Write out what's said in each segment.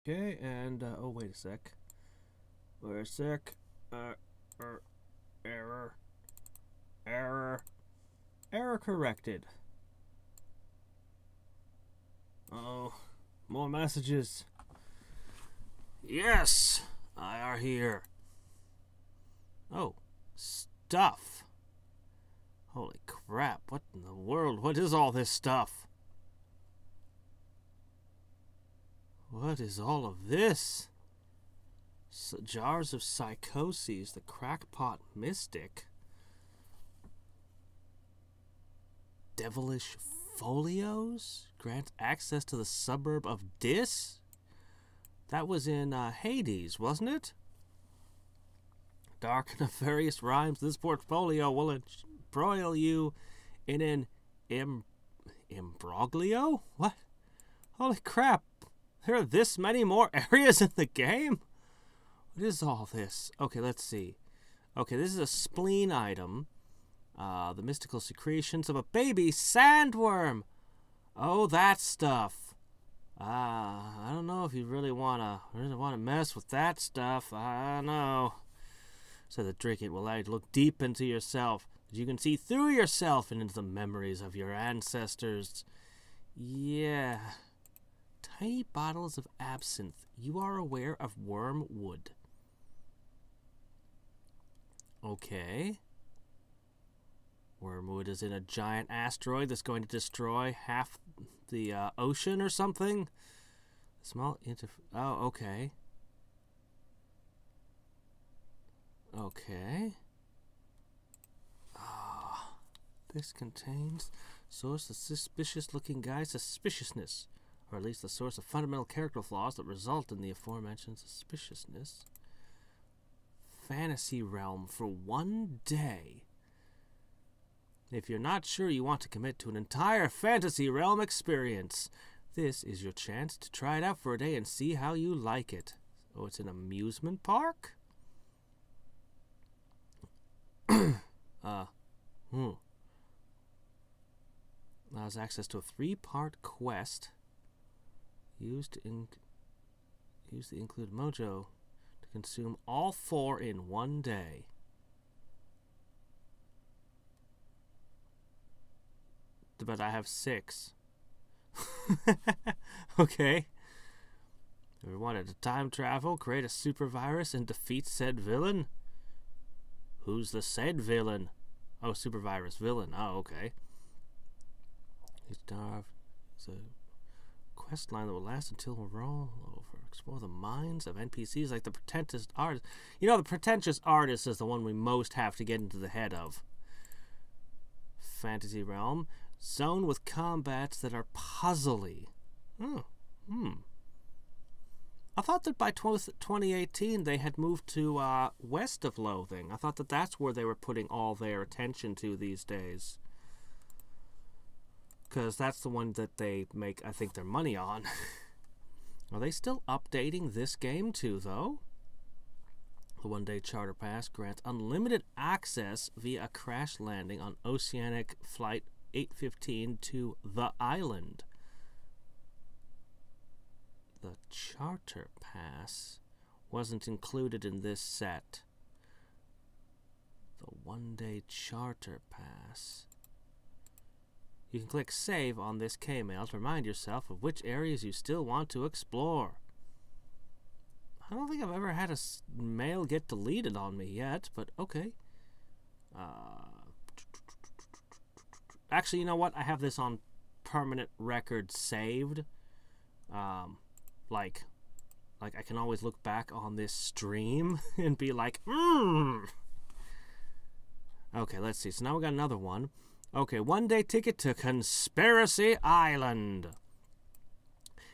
Okay, and, oh, wait a sec. Wait a sec. Error. Error corrected. Oh, more messages. Yes, I are here. Oh, stuff. Holy crap, what in the world? What is all this stuff? What is all of this? Jars of psychoses, the crackpot mystic. Devilish folios? Grant access to the suburb of Dis? That was in Hades, wasn't it? Dark and nefarious rhymes. This portfolio will embroil you in an imbroglio? What? Holy crap. There are this many more areas in the game? What is all this? Okay, let's see. Okay, this is a spleen item. The mystical secretions of a baby sandworm. Oh, that stuff. I don't know if you really wanna mess with that stuff. I don't know. So that drink it will allow you to look deep into yourself. You can see through yourself and into the memories of your ancestors. Yeah. Tiny bottles of absinthe. You are aware of wormwood. Okay. Wormwood is in a giant asteroid that's going to destroy half the ocean or something. Oh, okay. Okay. This contains source of suspicious-looking guy's suspiciousness, or at least the source of fundamental character flaws that result in the aforementioned suspiciousness. Fantasy realm for 1 day. If you're not sure you want to commit to an entire fantasy realm experience, this is your chance to try it out for a day and see how you like it. Oh, it's an amusement park? Allows access to a 3-part quest. Use the include mojo to consume all 4 in 1 day. But I have 6. Okay. We wanted to time travel, create a super virus, and defeat said villain? Who's the said villain? Oh, super virus villain. Oh, okay. It's a quest line that will last until we're all over. Explore the minds of NPCs like the pretentious artist. You know, the pretentious artist is the one we most have to get into the head of. Fantasy realm. Zone with combats that are puzzly. I thought that by 2018 they had moved to west of Loathing. I thought that that's where they were putting all their attention to these days. Because that's the one that they make, I think, their money on. Are they still updating this game too, though? The 1-day charter pass grants unlimited access via a crash landing on Oceanic Flight 815 to the island. The charter pass wasn't included in this set. The 1-day charter pass. You can click save on this K-mail to remind yourself of which areas you still want to explore. I don't think I've ever had a mail get deleted on me yet, but okay. Actually, you know what? I have this on permanent record saved. Like I can always look back on this stream and be like, Okay, let's see. So now we got another one. Okay, 1-day ticket to Conspiracy Island.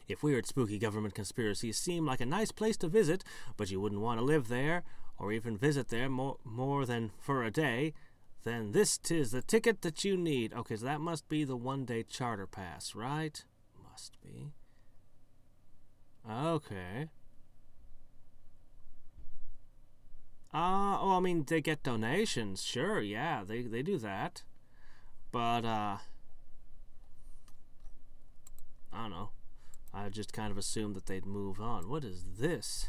If weird, spooky government conspiracies seem like a nice place to visit, but you wouldn't want to live there, or even visit there more than for a day, then this is the ticket that you need. Okay, so that must be the 1-day charter pass, right? Must be. Okay. I mean, they get donations. Sure, yeah, they do that. But, I don't know. I just kind of assumed that they'd move on. What is this?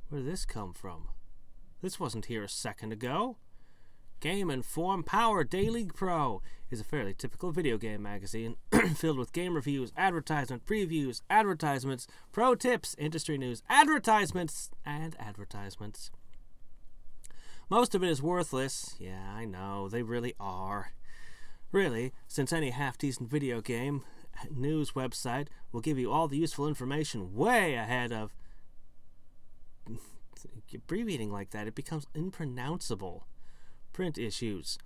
Where did this come from? This wasn't here a second ago. Game Inform Power Daily Pro is a fairly typical video game magazine filled with game reviews, advertisement, previews, advertisements, pro tips, industry news, advertisements, and advertisements. Most of it is worthless. Yeah, I know, they really are. Really, since any half-decent video game news website will give you all the useful information way ahead of... Abbreviating like that, it becomes impronounceable. Print issues.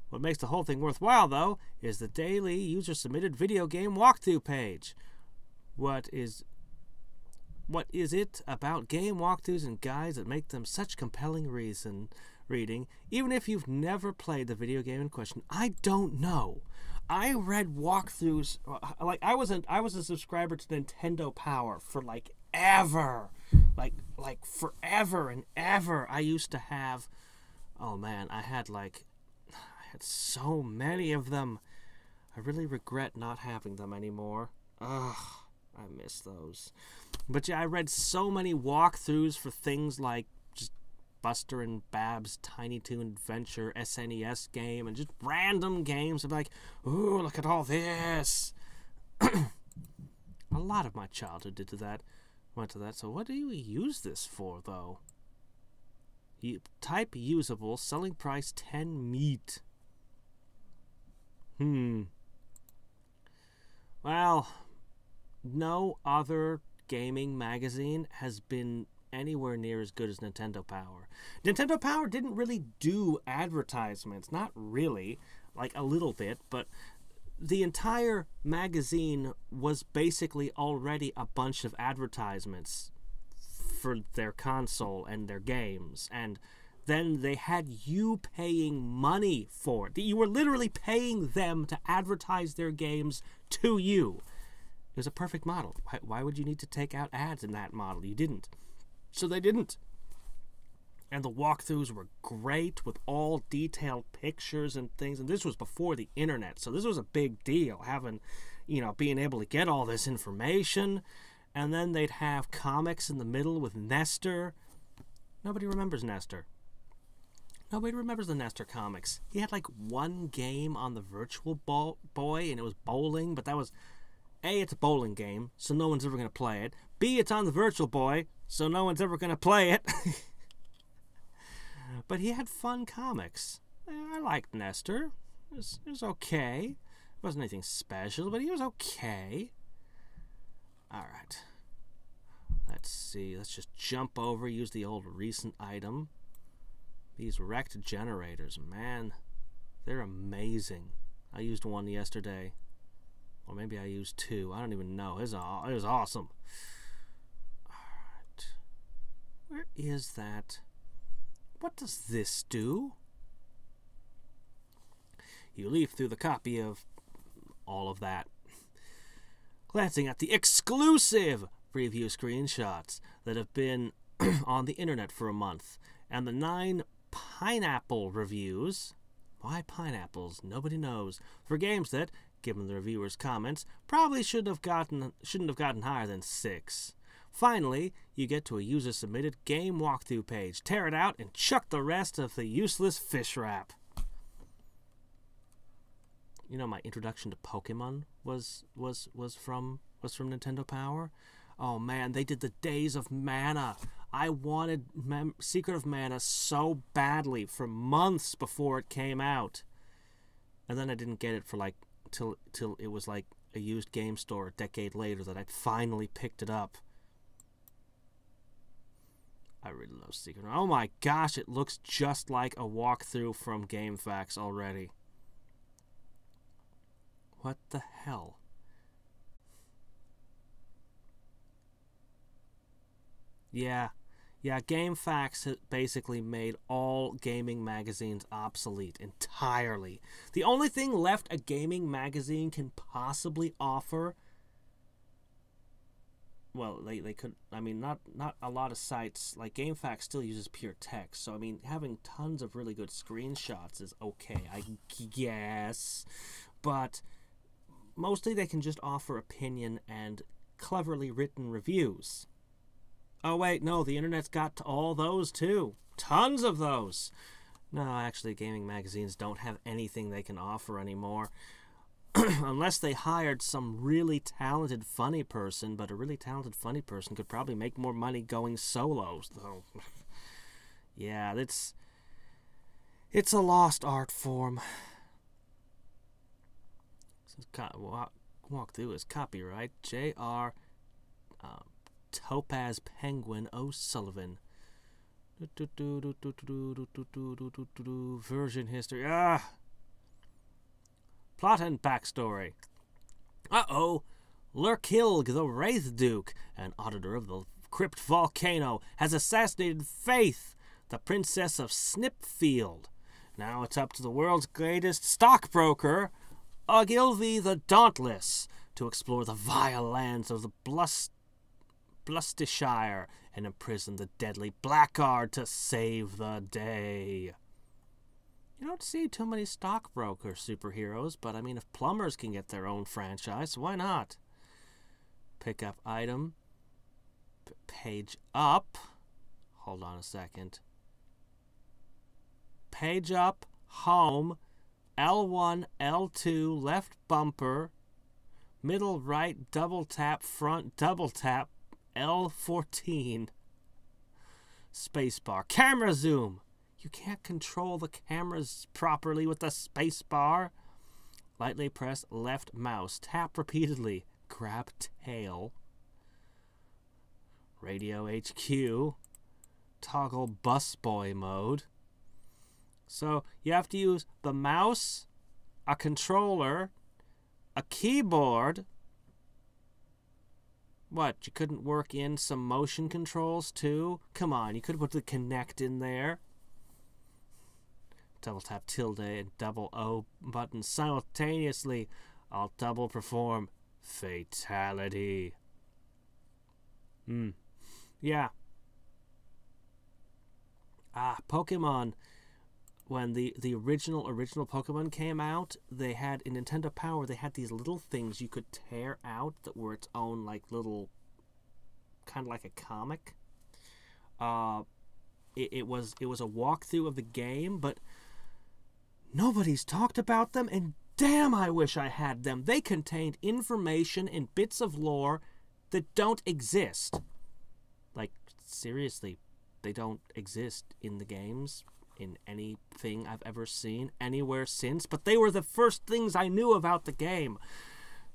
What makes the whole thing worthwhile, though, is the daily user-submitted video game walkthrough page. What is it about game walkthroughs and guides that make them such compelling reading, even if you've never played the video game in question? I don't know. I read walkthroughs, like I was a subscriber to Nintendo Power for like ever. Like forever and ever. I used to have, oh man, I had so many of them. I really regret not having them anymore. Ugh, I miss those. But yeah, I read so many walkthroughs for things like just Buster and Bab's Tiny Toon Adventure SNES game and just random games. I'm like, ooh, look at all this. A lot of my childhood went to that. So what do you use this for, though? Type usable, selling price 10 meat. Well, no other gaming magazine has been anywhere near as good as Nintendo Power. Nintendo Power didn't really do advertisements. Not really. Like a little bit, but the entire magazine was basically already a bunch of advertisements for their console and their games, and then they had you paying money for it. You were literally paying them to advertise their games to you. It was a perfect model. Why would you need to take out ads in that model? You didn't. So they didn't. And the walkthroughs were great with all detailed pictures and things. And this was before the internet, so this was a big deal, having, being able to get all this information. And then they'd have comics in the middle with Nestor. Nobody remembers Nestor. Nobody remembers the Nestor comics. He had like one game on the Virtual Boy, and it was bowling, but that was... A, it's a bowling game, so no one's ever going to play it. B, it's on the Virtual Boy, so no one's ever going to play it. But he had fun comics. I liked Nestor. It was okay. It wasn't anything special, but he was okay. Alright. Let's see. Let's just jump over, use the old recent item. These wrecked generators, man, they're amazing. I used one yesterday. Or maybe I used two. I don't even know. It was awesome. Alright. Where is that? What does this do? You leaf through the copy of all of that, glancing at the exclusive preview screenshots that have been on the internet for a month, and the 9 pineapple reviews. Why pineapples? Nobody knows. For games that, given the reviewers' comments, probably shouldn't have gotten higher than 6. Finally, you get to a user-submitted game walkthrough page. Tear it out and chuck the rest of the useless fish wrap. My introduction to Pokemon was from Nintendo Power. Oh man, they did the Days of Mana. I wanted Secret of Mana so badly for months before it came out, and then I didn't get it for till it was like a used game store a decade later that I finally picked it up. I really love Secret. Oh my gosh, it looks just like a walkthrough from GameFAQs already. What the hell? Yeah, GameFAQs basically made all gaming magazines obsolete entirely. The only thing left a gaming magazine can possibly offer... Well, they could... I mean, not a lot of sites... Like, GameFAQs still uses pure text. So, I mean, having tons of really good screenshots is okay, I guess. But mostly they can just offer opinion and cleverly written reviews. Oh wait, no, the internet's got all those too. Tons of those. No, actually, gaming magazines don't have anything they can offer anymore. Unless they hired some really talented funny person, but a really talented funny person could probably make more money going solo. So, yeah, it's a lost art form. Walk through is copyright J.R. Topaz Penguin O'Sullivan. Version history. Plot and backstory. Lurkilg, the Wraith Duke, an auditor of the Crypt Volcano, has assassinated Faith, the Princess of Snipfield. Now it's up to the world's greatest stockbroker, Ogilvy the Dauntless, to explore the vile lands of the Blustershire and imprison the deadly Blackguard to save the day. You don't see too many stockbroker superheroes, but I mean, if plumbers can get their own franchise, why not? Pick up item. Page up. Hold on a second. Page up. Home. L1, L2, left bumper. Middle right, double tap, front, double tap. L14. Spacebar. Camera zoom. You can't control the cameras properly with the spacebar. Lightly press left mouse. Tap repeatedly. Grab tail. Radio HQ. Toggle busboy mode. So you have to use the mouse, a controller, a keyboard. What, you couldn't work in some motion controls too? Come on, you could put the Kinect in there. Double tap tilde and double O buttons simultaneously. I'll double perform fatality. Yeah. Pokemon. When the original Pokemon came out, they had, in Nintendo Power, they had these little things you could tear out that were its own, like, little, kind of like a comic. It was a walkthrough of the game, but nobody's talked about them, and damn, I wish I had them. They contained information and bits of lore that don't exist. Like, seriously, they don't exist in the games, in anything I've ever seen anywhere since, but they were the first things I knew about the game.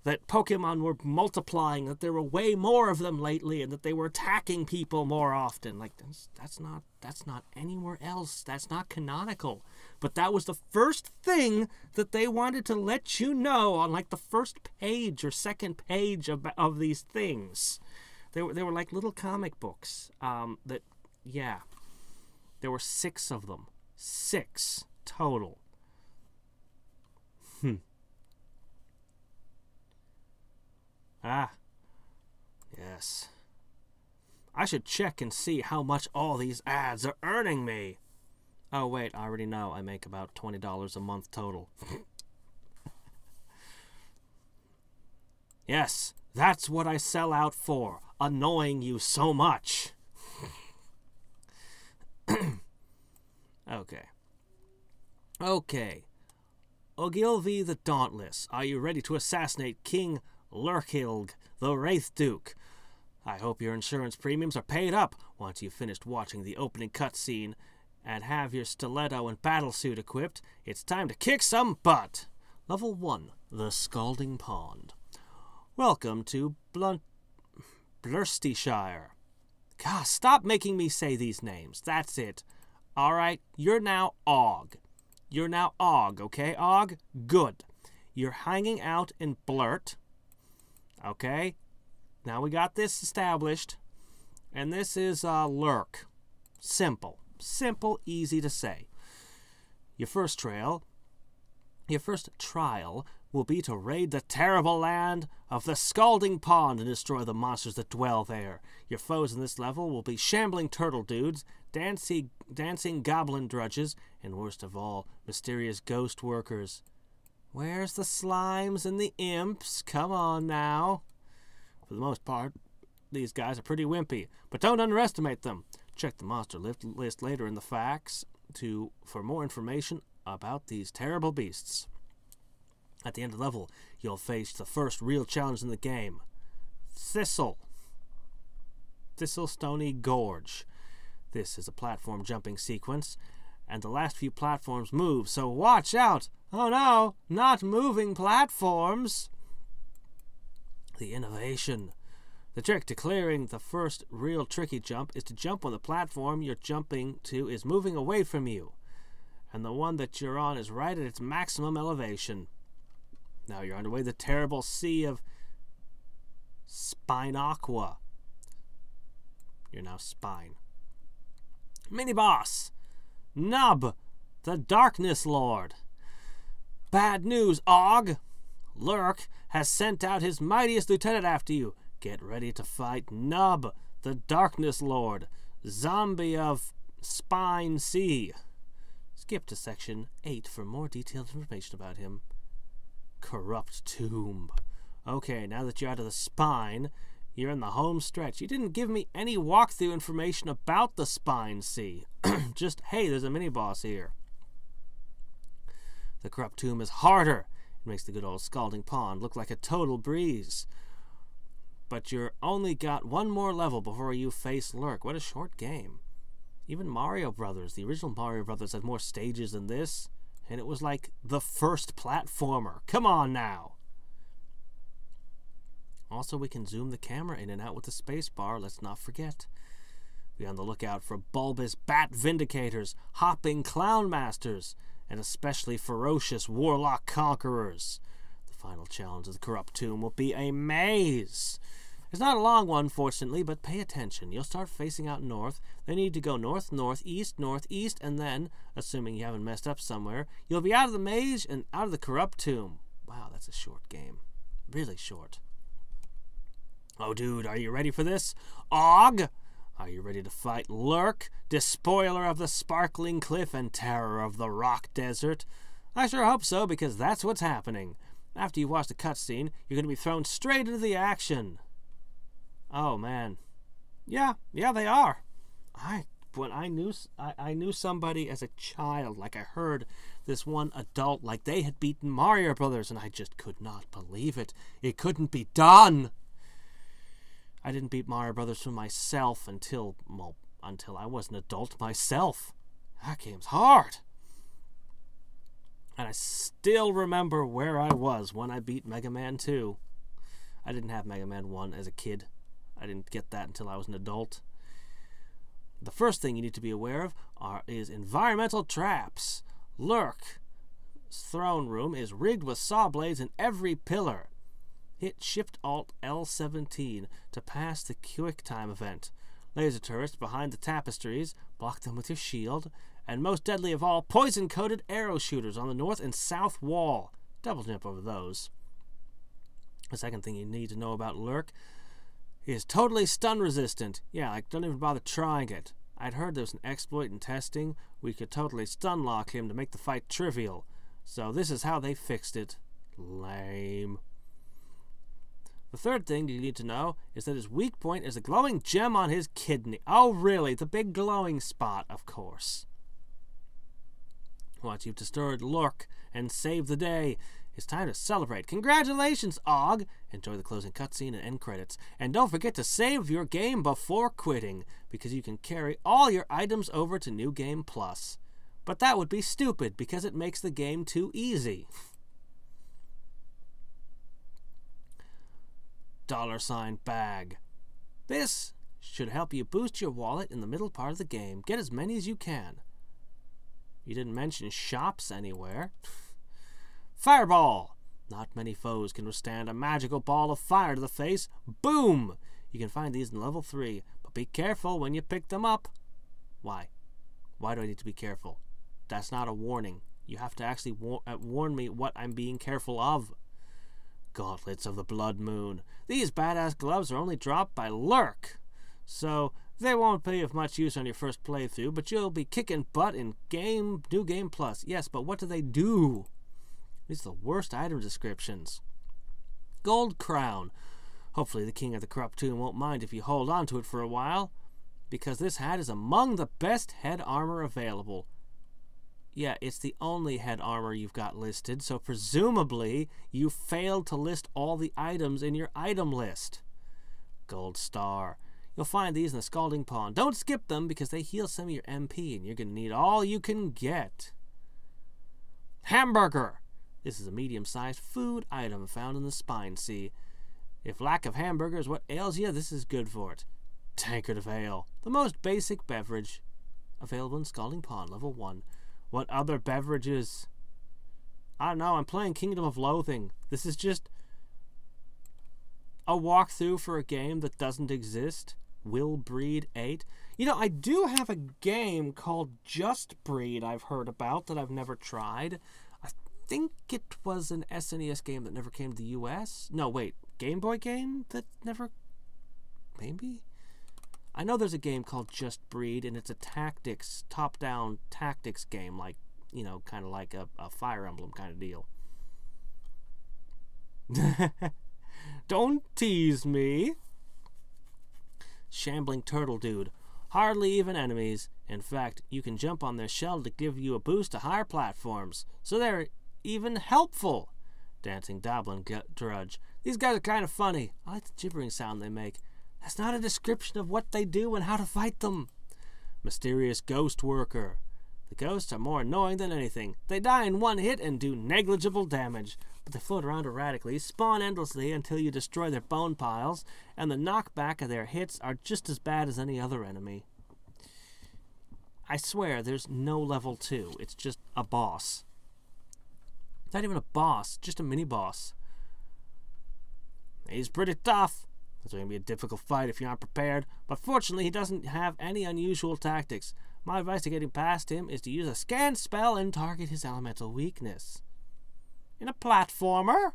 That Pokemon were multiplying, that there were way more of them lately, and that they were attacking people more often. Like, that's not anywhere else. That's not canonical. But that was the first thing that they wanted to let you know on, like, the first page or second page of these things. They were like little comic books. Yeah. There were 6 of them. 6 total. Yes. I should check and see how much all these ads are earning me. Oh, wait, I already know. I make about $20 a month total. Yes, that's what I sell out for. Annoying you so much. Okay. Ogilvy the Dauntless, are you ready to assassinate King Lurkilg, the Wraith Duke? I hope your insurance premiums are paid up once you've finished watching the opening cutscene and have your stiletto and battlesuit equipped. It's time to kick some butt. Level 1, the Scalding Pond. Welcome to Blustershire. God, stop making me say these names. That's it. Alright, you're now Og. You're now Og, okay, Og? Good. You're hanging out in Blurt. Okay? Now we got this established. And this is Lurk. Simple. Simple, easy to say. Your first trial will be to raid the terrible land of the Scalding Pond and destroy the monsters that dwell there. Your foes in this level will be shambling turtle dudes, dancing goblin drudges, and worst of all, mysterious ghost workers. Where's the slimes and the imps? Come on now. For the most part, these guys are pretty wimpy, but don't underestimate them. Check the monster list later in the facts for more information about these terrible beasts. At the end of the level, you'll face the first real challenge in the game. Thistle Stony Gorge. This is a platform jumping sequence, and the last few platforms move, so watch out! Oh no, not moving platforms! The innovation. The trick to clearing the first real tricky jump is to jump when the platform you're jumping to is moving away from you, and the one that you're on is right at its maximum elevation. Now you're underway the terrible sea of Spine Aqua. You're now Spine. Mini-boss! Nub, the Darkness Lord. Bad news, Og! Lurk has sent out his mightiest lieutenant after you. Get ready to fight Nub, the Darkness Lord, zombie of Spine Sea. Skip to section 8 for more detailed information about him. Corrupt Tomb. Okay, now that you're out of the spine, you're in the home stretch. You didn't give me any walkthrough information about the Spine Sea. Just, hey, there's a mini-boss here. The Corrupt Tomb is harder. It makes the good old Scalding Pond look like a total breeze. But you're only got one more level before you face Lurk. What a short game. Even Mario Brothers, the original Mario Brothers, had more stages than this. And it was like the first platformer. Come on now. Also, we can zoom the camera in and out with the space bar. Let's not forget. Be on the lookout for bulbous bat vindicators, hopping clown masters, and especially ferocious warlock conquerors. The final challenge of the Corrupt Tomb will be a maze. It's not a long one, fortunately, but pay attention. You'll start facing out north. Then you need to go north, northeast, and then, assuming you haven't messed up somewhere, you'll be out of the maze and out of the Corrupt Tomb. Wow, that's a short game. Really short. Oh, dude, are you ready for this? Og! Are you ready to fight Lurk, despoiler of the sparkling cliff and terror of the rock desert? I sure hope so, because that's what's happening. After you watch the cutscene, you're going to be thrown straight into the action. Oh, man. Yeah, they are. I knew somebody as a child, like I heard this one adult, like they had beaten Mario Brothers, and I just could not believe it. It couldn't be done. I didn't beat Mario Brothers for myself until I was an adult myself. That game's hard. And I still remember where I was when I beat Mega Man 2. I didn't have Mega Man 1 as a kid. I didn't get that until I was an adult. The first thing you need to be aware of is environmental traps. Lurk's throne room is rigged with saw blades in every pillar. Hit Shift-Alt L17 to pass the Quick Time event. Laser turrets behind the tapestries, block them with your shield, and most deadly of all, poison-coated arrow shooters on the north and south wall. Double jump over those. The second thing you need to know about Lurk is totally stun resistant. Yeah, like, don't even bother trying it. I'd heard there was an exploit in testing where you could totally stun lock him to make the fight trivial. So this is how they fixed it. Lame. The third thing you need to know is that his weak point is a glowing gem on his kidney. Oh, really? The big glowing spot, of course. Once you've destroyed Lurk and saved the day, it's time to celebrate. Congratulations, Og! Enjoy the closing cutscene and end credits. And don't forget to save your game before quitting, because you can carry all your items over to New Game Plus. But that would be stupid, because it makes the game too easy. $sign bag. This should help you boost your wallet in the middle part of the game. Get as many as you can. You didn't mention shops anywhere. Fireball. Not many foes can withstand a magical ball of fire to the face. Boom! You can find these in level 3, but be careful when you pick them up. Why? Why do I need to be careful? That's not a warning. You have to actually warn me what I'm being careful of. Gauntlets of the Blood Moon. These badass gloves are only dropped by Lurk, so they won't be of much use on your first playthrough, but you'll be kicking butt in New Game Plus. Yes, but what do they do? These are the worst item descriptions. Gold Crown. Hopefully the king of the corrupt tomb won't mind if you hold on to it for a while, because this hat is among the best head armor available. Yeah, it's the only head armor you've got listed, so presumably you failed to list all the items in your item list. Gold star. You'll find these in the Scalding Pond. Don't skip them because they heal some of your MP and you're going to need all you can get. Hamburger. This is a medium-sized food item found in the Spine Sea. If lack of hamburger is what ails you, this is good for it. Tankard of ale. The most basic beverage. Available in Scalding Pond, level 1. What other beverages? I don't know, I'm playing Kingdom of Loathing. This is just a walkthrough for a game that doesn't exist. Will Breed 8. You know, I do have a game called Just Breed I've heard about that I've never tried. I think it was an SNES game that never came to the US. No, wait. Game Boy game that never... Maybe? I know there's a game called Just Breed, and it's a tactics, top-down tactics game, like, you know, kind of like a Fire Emblem kind of deal. Don't tease me. Shambling turtle dude. Hardly even enemies. In fact, you can jump on their shell to give you a boost to higher platforms, so they're even helpful. Dancing Doblin Drudge. These guys are kind of funny. I like the gibbering sound they make. That's not a description of what they do and how to fight them. Mysterious ghost worker. The ghosts are more annoying than anything. They die in one hit and do negligible damage, but they float around erratically, spawn endlessly until you destroy their bone piles, and the knockback of their hits are just as bad as any other enemy. I swear, there's no level 2. It's just a boss. Not even a boss, just a mini-boss. He's pretty tough. It's going to be a difficult fight if you aren't prepared, but fortunately he doesn't have any unusual tactics. My advice to getting past him is to use a scan spell and target his elemental weakness. In a platformer?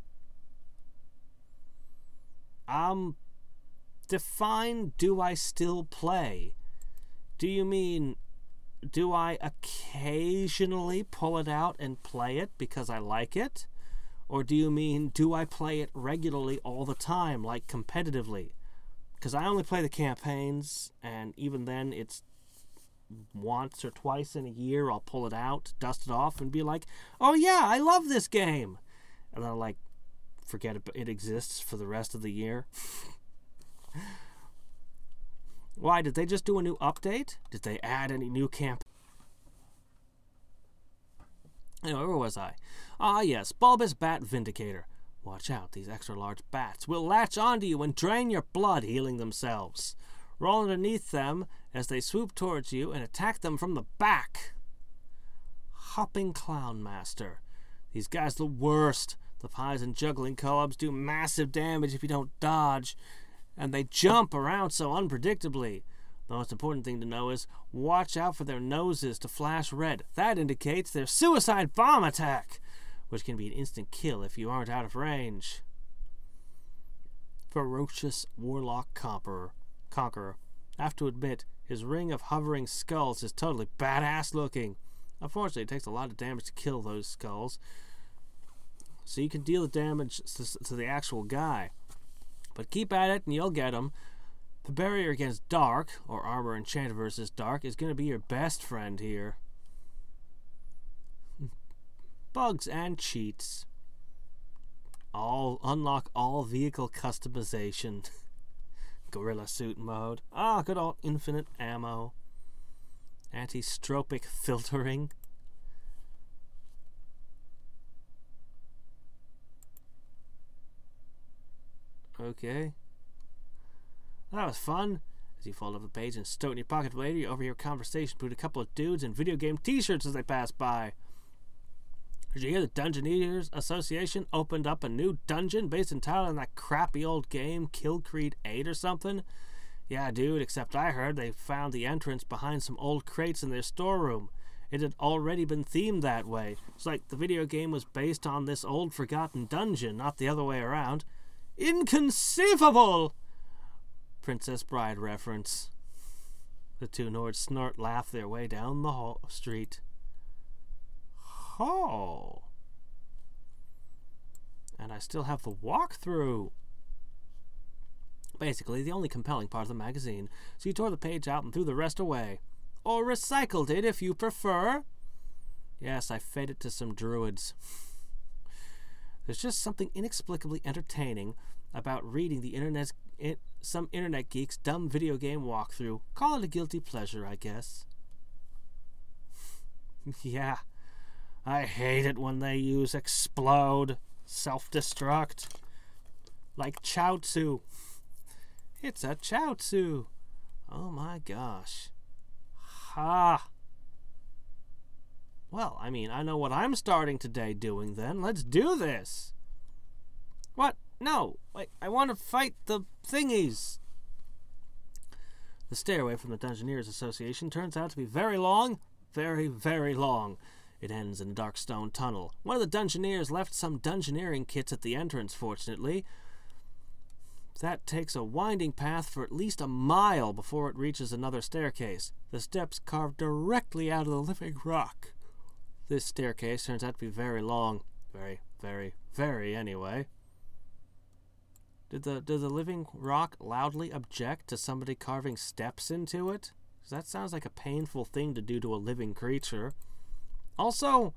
Define do I still play? Do you mean, do I occasionally pull it out and play it because I like it? Or do you mean, do I play it regularly all the time, like competitively? Because I only play the campaigns, and even then it's once or twice in a year I'll pull it out, dust it off, and be like, oh yeah, I love this game. And then I'll like, forget it exists for the rest of the year. Why, did they just do a new update? Did they add any new campaigns? Anyway, where was I? Ah, yes, bulbous bat vindicator. Watch out, these extra large bats will latch onto you and drain your blood, healing themselves. Roll underneath them as they swoop towards you and attack them from the back. Hopping Clown Master. These guys the worst. The pies and juggling co-ops do massive damage if you don't dodge, and they jump around so unpredictably. The most important thing to know is watch out for their noses to flash red. That indicates their suicide bomb attack, which can be an instant kill if you aren't out of range. Ferocious Warlock Conqueror. I have to admit, his ring of hovering skulls is totally badass looking. Unfortunately, it takes a lot of damage to kill those skulls, so you can deal the damage to the actual guy. But keep at it and you'll get him. The barrier against dark, or armor enchanted versus dark, is going to be your best friend here. Bugs and cheats. Unlock all vehicle customization. Gorilla suit mode. Ah, good old infinite ammo. Anti-stropic filtering. Okay. That was fun. As you fold up the page and stow it in your pocket later, you overhear a conversation between a couple of dudes in video game t-shirts as they pass by. Did you hear the Dungeon Eaters Association opened up a new dungeon based entirely on that crappy old game, Kill Creed 8 or something? Yeah, dude, except I heard they found the entrance behind some old crates in their storeroom. It had already been themed that way. It's like the video game was based on this old forgotten dungeon, not the other way around. Inconceivable! Princess Bride reference. The two Nords snort laugh their way down the street. Oh. And I still have the walkthrough. Basically, the only compelling part of the magazine, so you tore the page out and threw the rest away. Or recycled it, if you prefer. Yes, I fed it to some druids. There's just something inexplicably entertaining about reading some internet geek's dumb video game walkthrough. Call it a guilty pleasure, I guess. Yeah, I hate it when they use explode, self-destruct, like Chaozu. It's a Chaozu. Oh my gosh. Ha. Well, I mean, I know what I'm starting today doing then. Let's do this. What? No. Wait, I want to fight the thingies. The stairway from the Dungeoneers Association turns out to be very long. Very, very long. It ends in a dark stone tunnel. One of the Dungeoneers left some Dungeoneering kits at the entrance, fortunately. That takes a winding path for at least a mile before it reaches another staircase. The steps carved directly out of the living rock. This staircase turns out to be very long. Very, very, very anyway. Did the living rock loudly object to somebody carving steps into it? 'Cause that sounds like a painful thing to do to a living creature. Also,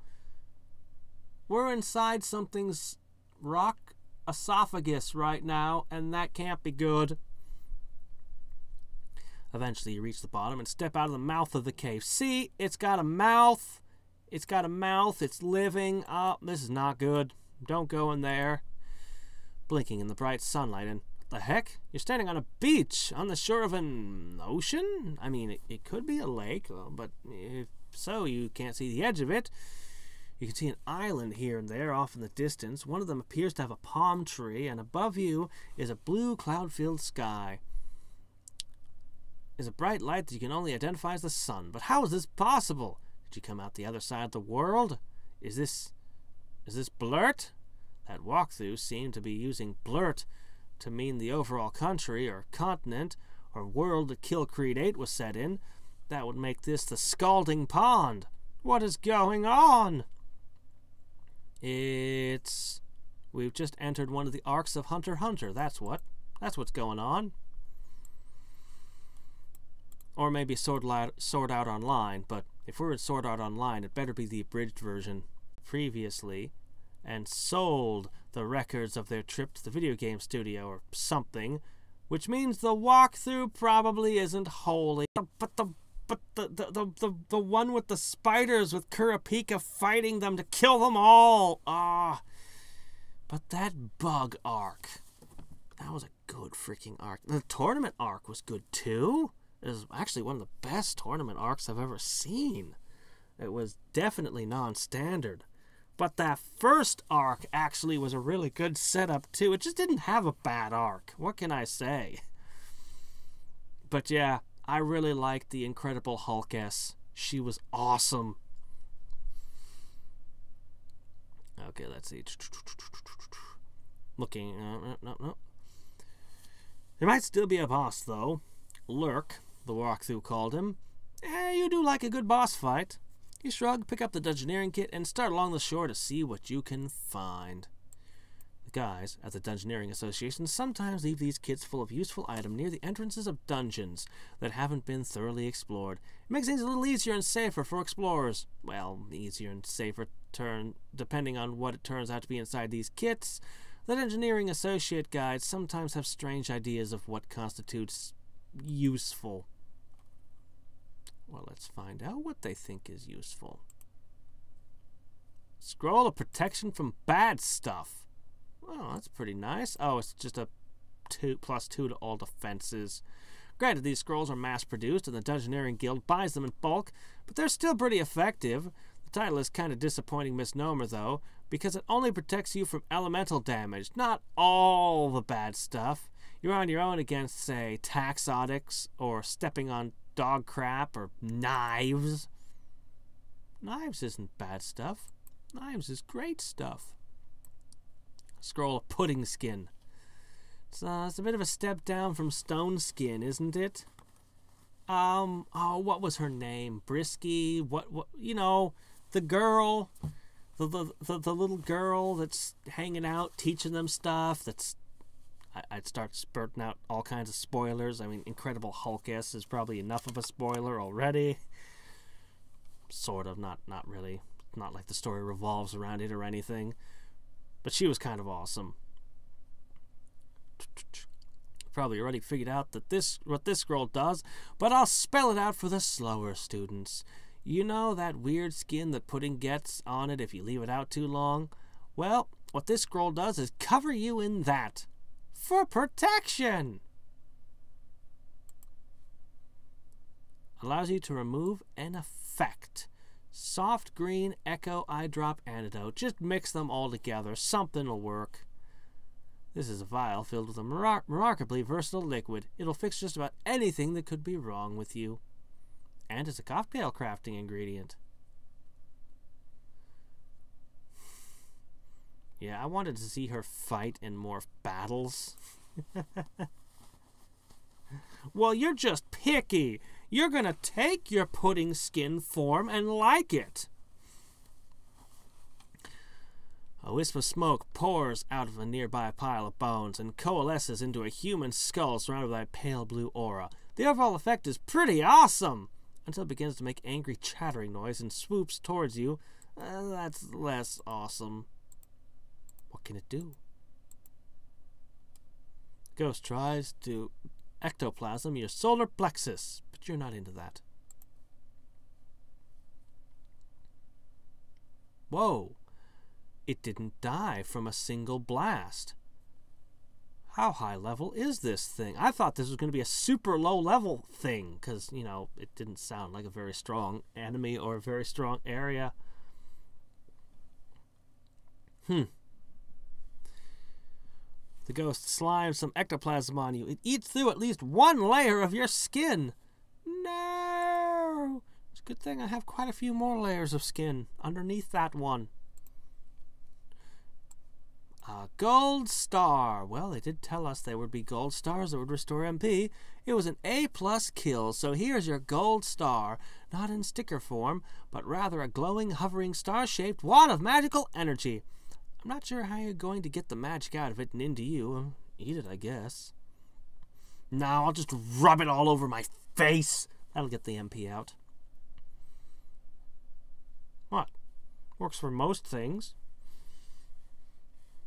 we're inside something's rock esophagus right now, and that can't be good. Eventually you reach the bottom and step out of the mouth of the cave. See, it's got a mouth. It's got a mouth. It's living. Oh, this is not good. Don't go in there. Blinking in the bright sunlight, and what the heck? You're standing on a beach on the shore of an ocean? I mean, it could be a lake, but if so, you can't see the edge of it. You can see an island here and there off in the distance. One of them appears to have a palm tree, and above you is a blue cloud-filled sky. There's a bright light that you can only identify as the sun. But how is this possible? Did you come out the other side of the world? Is this blurt? That walkthrough seemed to be using blurt to mean the overall country or continent or world that Kill Creed 8 was set in. That would make this the Scalding Pond. What is going on? We've just entered one of the arcs of Hunter x Hunter. That's what's going on. Or maybe Sword Art Online, but if we're in Sword Art Online, it better be the abridged version. Previously, and sold the records of their trip to the video game studio or something, which means the walkthrough probably isn't holy. But the one with the spiders with Kurapika fighting them to kill them all. But that bug arc, that was a good freaking arc. The tournament arc was good too. It was actually one of the best tournament arcs I've ever seen. It was definitely non-standard. But that first arc actually was a really good setup too. It just didn't have a bad arc. What can I say? But yeah, I really liked the Incredible Hulk-S. She was awesome. Okay, let's see. Looking. No. There might still be a boss, though. Lurk, the walkthrough called him. You do like a good boss fight. You shrug, pick up the Dungeoneering kit, and start along the shore to see what you can find. The guys at the Dungeoneering Association sometimes leave these kits full of useful items near the entrances of dungeons that haven't been thoroughly explored. It makes things a little easier and safer for explorers. Well, easier and safer depending on what it turns out to be inside these kits. The Dungeoneering Associate guides sometimes have strange ideas of what constitutes useful. Well, let's find out what they think is useful. Scroll of protection from bad stuff. Oh, that's pretty nice. Oh, it's just a +2 to all defenses. Granted, these scrolls are mass-produced and the Dungeoneering Guild buys them in bulk, but they're still pretty effective. The title is kind of disappointing misnomer, though, because it only protects you from elemental damage, not all the bad stuff. You're on your own against, say, taxotics or stepping on dog crap or knives. Knives isn't bad stuff. Knives is great stuff. Scroll of pudding skin. It's a bit of a step down from stone skin, isn't it? Oh, what was her name? Brisky? What? You know, the girl, the little girl that's hanging out, teaching them stuff. That's I'd start spurting out all kinds of spoilers. I mean, Incredible Hulk-S is probably enough of a spoiler already. Sort of, not really. Not like the story revolves around it or anything. But she was kind of awesome. Probably already figured out that what this scroll does, but I'll spell it out for the slower students. You know that weird skin that pudding gets on it if you leave it out too long? Well, what this scroll does is cover you in that. For protection! Allows you to remove an effect. Soft green echo eye drop antidote. Just mix them all together. Something will work. This is a vial filled with a remarkably versatile liquid. It'll fix just about anything that could be wrong with you. And it's a cocktail crafting ingredient. Yeah, I wanted to see her fight in more battles. Well, you're just picky. You're gonna take your pudding skin form and like it. A wisp of smoke pours out of a nearby pile of bones and coalesces into a human skull surrounded by a pale blue aura. The overall effect is pretty awesome, until it begins to make angry chattering noise and swoops towards you. That's less awesome. What can it do? Ghost tries to ectoplasm your solar plexus, but you're not into that. Whoa! It didn't die from a single blast. How high level is this thing? I thought this was going to be a super low level thing, because, you know, it didn't sound like a very strong enemy or a very strong area. The ghost slimes some ectoplasm on you. It eats through at least one layer of your skin. No! It's a good thing I have quite a few more layers of skin underneath that one. A gold star. Well, they did tell us there would be gold stars that would restore MP. It was an A+ kill, so here's your gold star. Not in sticker form, but rather a glowing, hovering, star-shaped wad of magical energy. I'm not sure how you're going to get the magic out of it and into you. Eat it, I guess. No, I'll just rub it all over my face. That'll get the MP out. What? Works for most things.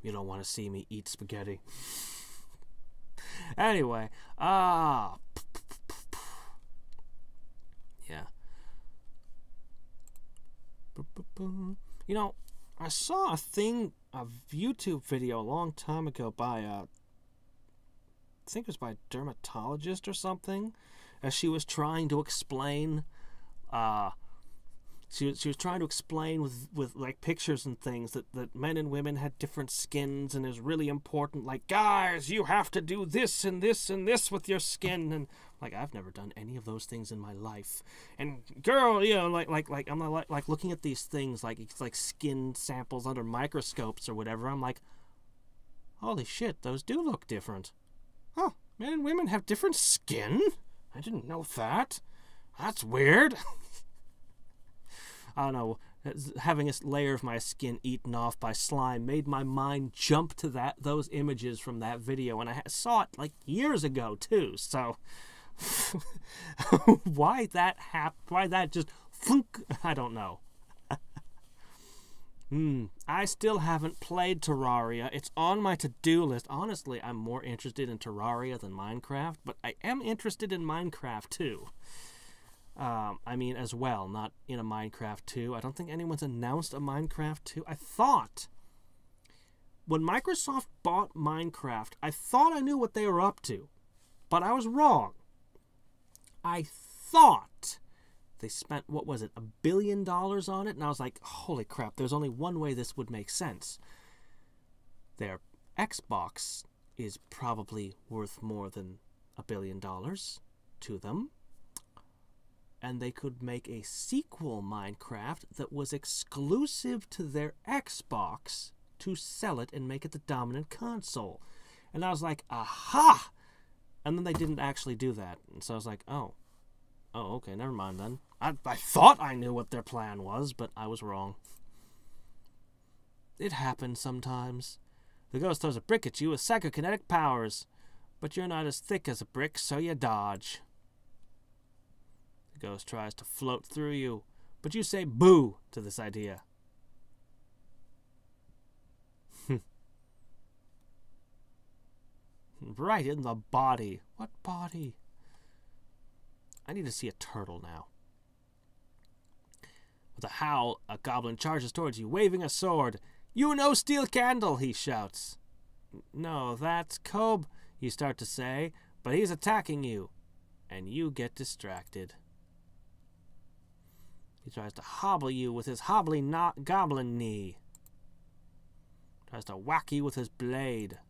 You don't want to see me eat spaghetti. Anyway, yeah. You know, I saw a YouTube video a long time ago by I think it was by a dermatologist or something, as she was trying to explain She was trying to explain with like pictures and things that men and women had different skins, and it was really important. Like, guys, you have to do this and this and this with your skin, and like, I've never done any of those things in my life. And girl, you know, like I'm like looking at these things like it's like skin samples under microscopes or whatever. I'm like, holy shit, those do look different. Oh, men and women have different skin? I didn't know that. That's weird. I don't know, having a layer of my skin eaten off by slime made my mind jump to those images from that video, and I saw it like years ago too. So why that just flunk? I don't know. I still haven't played Terraria. It's on my to-do list. Honestly, I'm more interested in Terraria than Minecraft, but I am interested in Minecraft too. I mean, as well, not in a Minecraft 2. I don't think anyone's announced a Minecraft 2. I thought, when Microsoft bought Minecraft, I thought I knew what they were up to, but I was wrong. I thought they spent, what was it, $1 billion on it? And I was like, holy crap, there's only one way this would make sense. Their Xbox is probably worth more than $1 billion to them. And they could make a sequel Minecraft that was exclusive to their Xbox to sell it and make it the dominant console. And I was like, aha! And then they didn't actually do that. And so I was like, oh, okay, never mind then. I thought I knew what their plan was, but I was wrong. It happens sometimes. The ghost throws a brick at you with psychokinetic powers, but you're not as thick as a brick, so you dodge. The ghost tries to float through you, but you say boo to this idea. Right in the body. What body? I need to see a turtle now. With a howl, a goblin charges towards you, waving a sword. "You no steal candle," he shouts. "No, that's Cobb," you start to say, but he's attacking you, and you get distracted. He tries to hobble you with his hobbly goblin knee. Tries to whack you with his blade.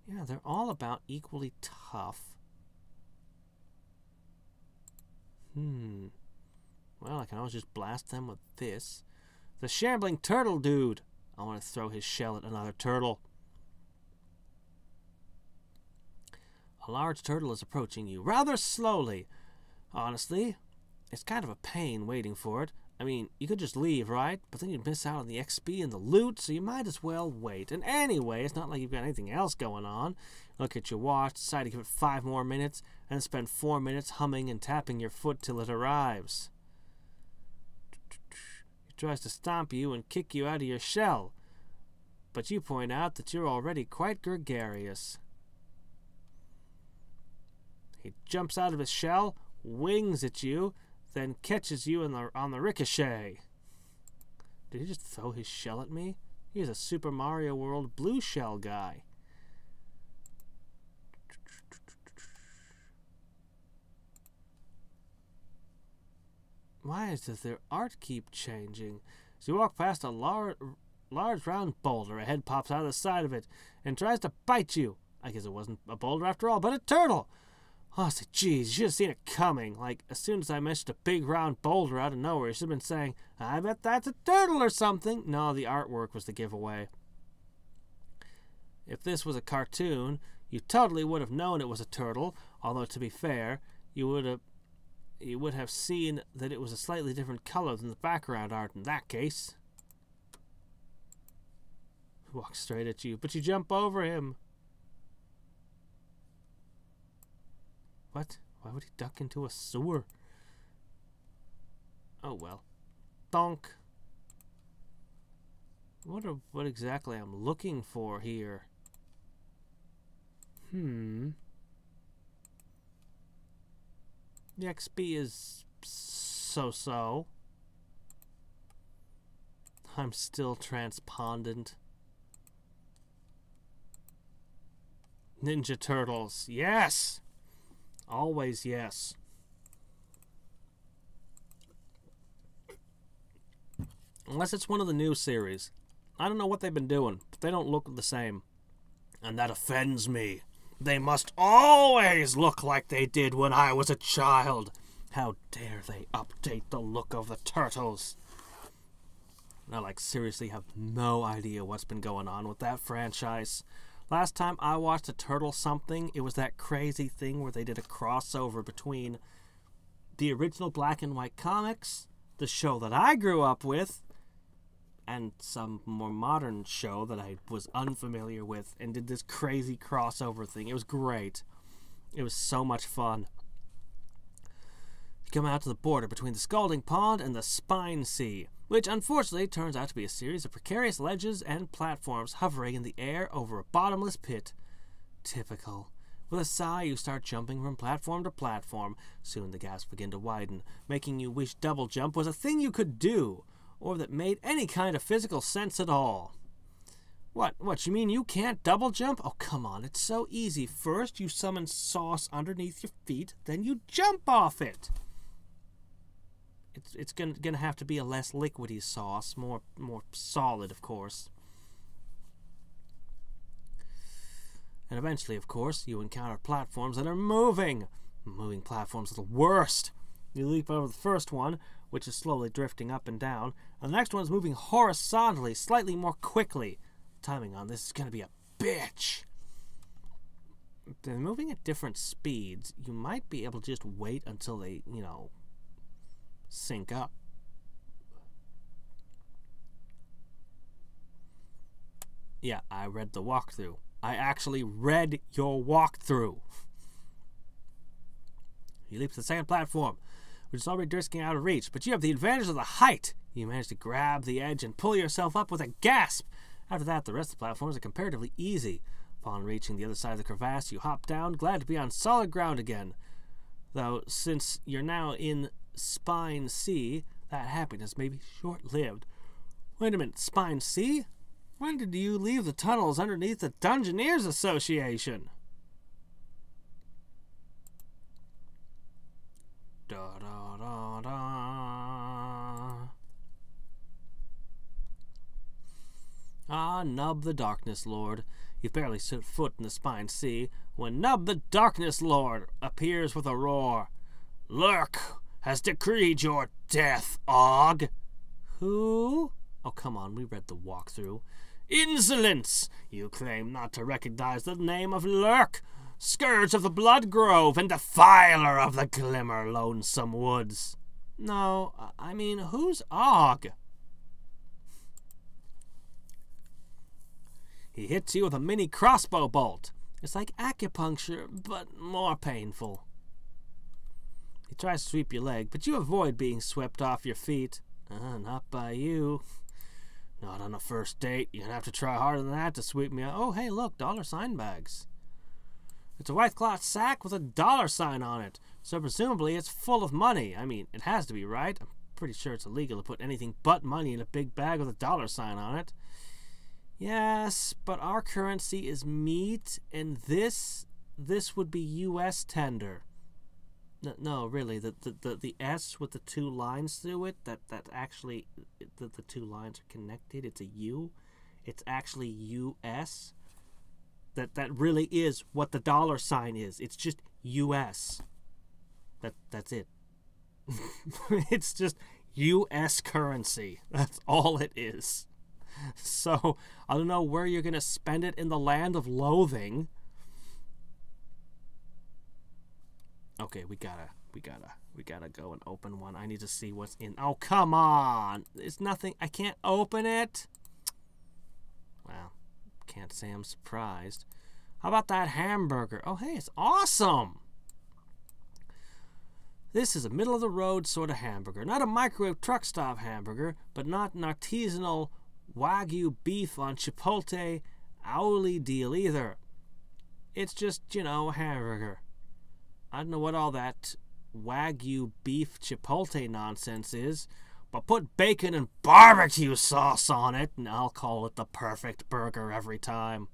Yeah, they're all about equally tough. Well, I can always just blast them with this. The shambling turtle dude. I want to throw his shell at another turtle. A large turtle is approaching you, rather slowly. Honestly, it's kind of a pain waiting for it. I mean, you could just leave, right? But then you'd miss out on the XP and the loot, so you might as well wait. And anyway, it's not like you've got anything else going on. Look at your watch, decide to give it 5 more minutes, and spend 4 minutes humming and tapping your foot till it arrives. He tries to stomp you and kick you out of your shell, but you point out that you're already quite gregarious. He jumps out of his shell, wings at you, then catches you on the ricochet. Did he just throw his shell at me? He's a Super Mario World blue shell guy. Why does their art keep changing? As you walk past a large round boulder, a head pops out of the side of it and tries to bite you. I guess it wasn't a boulder after all, but a turtle. Oh, I said, geez, you should have seen it coming. Like, as soon as I mentioned a big round boulder out of nowhere, you should have been saying, "I bet that's a turtle or something." No, the artwork was the giveaway. If this was a cartoon, you totally would have known it was a turtle, although to be fair, you would have seen that it was a slightly different color than the background art in that case. He walks straight at you, but you jump over him. What? Why would he duck into a sewer? Oh well. Donk. I wonder what exactly I'm looking for here. The XP is so-so. I'm still transpondent. Ninja Turtles. Yes! Always yes. Unless it's one of the new series. I don't know what they've been doing, but they don't look the same. And that offends me. They must always look like they did when I was a child. How dare they update the look of the turtles? I, like, seriously have no idea what's been going on with that franchise. Last time I watched a turtle something, it was that crazy thing where they did a crossover between the original black and white comics, the show that I grew up with, and some more modern show that I was unfamiliar with, and did this crazy crossover thing. It was great. It was so much fun. You come out to the border between the Scalding Pond and the Spine Sea, which unfortunately turns out to be a series of precarious ledges and platforms hovering in the air over a bottomless pit. Typical. With a sigh, you start jumping from platform to platform. Soon the gaps begin to widen, making you wish double jump was a thing you could do, or that made any kind of physical sense at all. What, you mean you can't double jump? Oh, come on, it's so easy. First, you summon sauce underneath your feet, then you jump off it. It's gonna have to be a less liquidy sauce, more solid, of course. And eventually, of course, you encounter platforms that are moving. Moving platforms are the worst. You leap over the first one, which is slowly drifting up and down, and the next one is moving horizontally, slightly more quickly. Timing on this is gonna be a bitch. They're moving at different speeds. You might be able to just wait until they, sync up. Yeah, I read the walkthrough. I actually read your walkthrough. You leap to the second platform, which is already drifting out of reach, but you have the advantage of the height. You manage to grab the edge and pull yourself up with a gasp. After that, the rest of the platforms are comparatively easy. Upon reaching the other side of the crevasse, you hop down, glad to be on solid ground again. Though, since you're now in Spine C, that happiness may be short-lived. Wait a minute, Spine C? When did you leave the tunnels underneath the Dungeoneers Association? Da da da da. Ah, Nub the Darkness Lord. You've barely set foot in the Spine Sea when Nub the Darkness Lord appears with a roar. Lurk has decreed your death, Og. Who? Oh, come on, we read the walkthrough. Insolence! You claim not to recognize the name of Lurk, scourge of the Blood Grove and defiler of the Glimmer Lonesome Woods. No, I mean, who's Og? He hits you with a mini crossbow bolt. It's like acupuncture, but more painful. He tries to sweep your leg, but you avoid being swept off your feet. Not by you. Not on a first date. You're gonna have to try harder than that to sweep me out. Oh, hey, look, $sign bags. It's a white cloth sack with a $sign on it, so presumably it's full of money. I mean, it has to be, right? I'm pretty sure it's illegal to put anything but money in a big bag with a $sign on it. Yes, but our currency is meat, and this would be U.S. tender. No, really, the S with the two lines through it, that actually, the two lines are connected, it's a U. It's actually U.S. That really is what the $sign is. It's just U.S. That's it. It's just U.S. currency. That's all it is. So, I don't know where you're going to spend it in the land of loathing. Okay, we gotta go and open one. I need to see what's in. Oh, come on! It's nothing. I can't open it. Well, can't say I'm surprised. How about that hamburger? Oh, hey, it's awesome! This is a middle-of-the-road sort of hamburger. Not a microwave truck stop hamburger, but not an artisanal Wagyu beef on Chipotle Owly deal either. It's just, you know, a hamburger. I don't know what all that Wagyu beef Chipotle nonsense is, but put bacon and barbecue sauce on it, and I'll call it the perfect burger every time.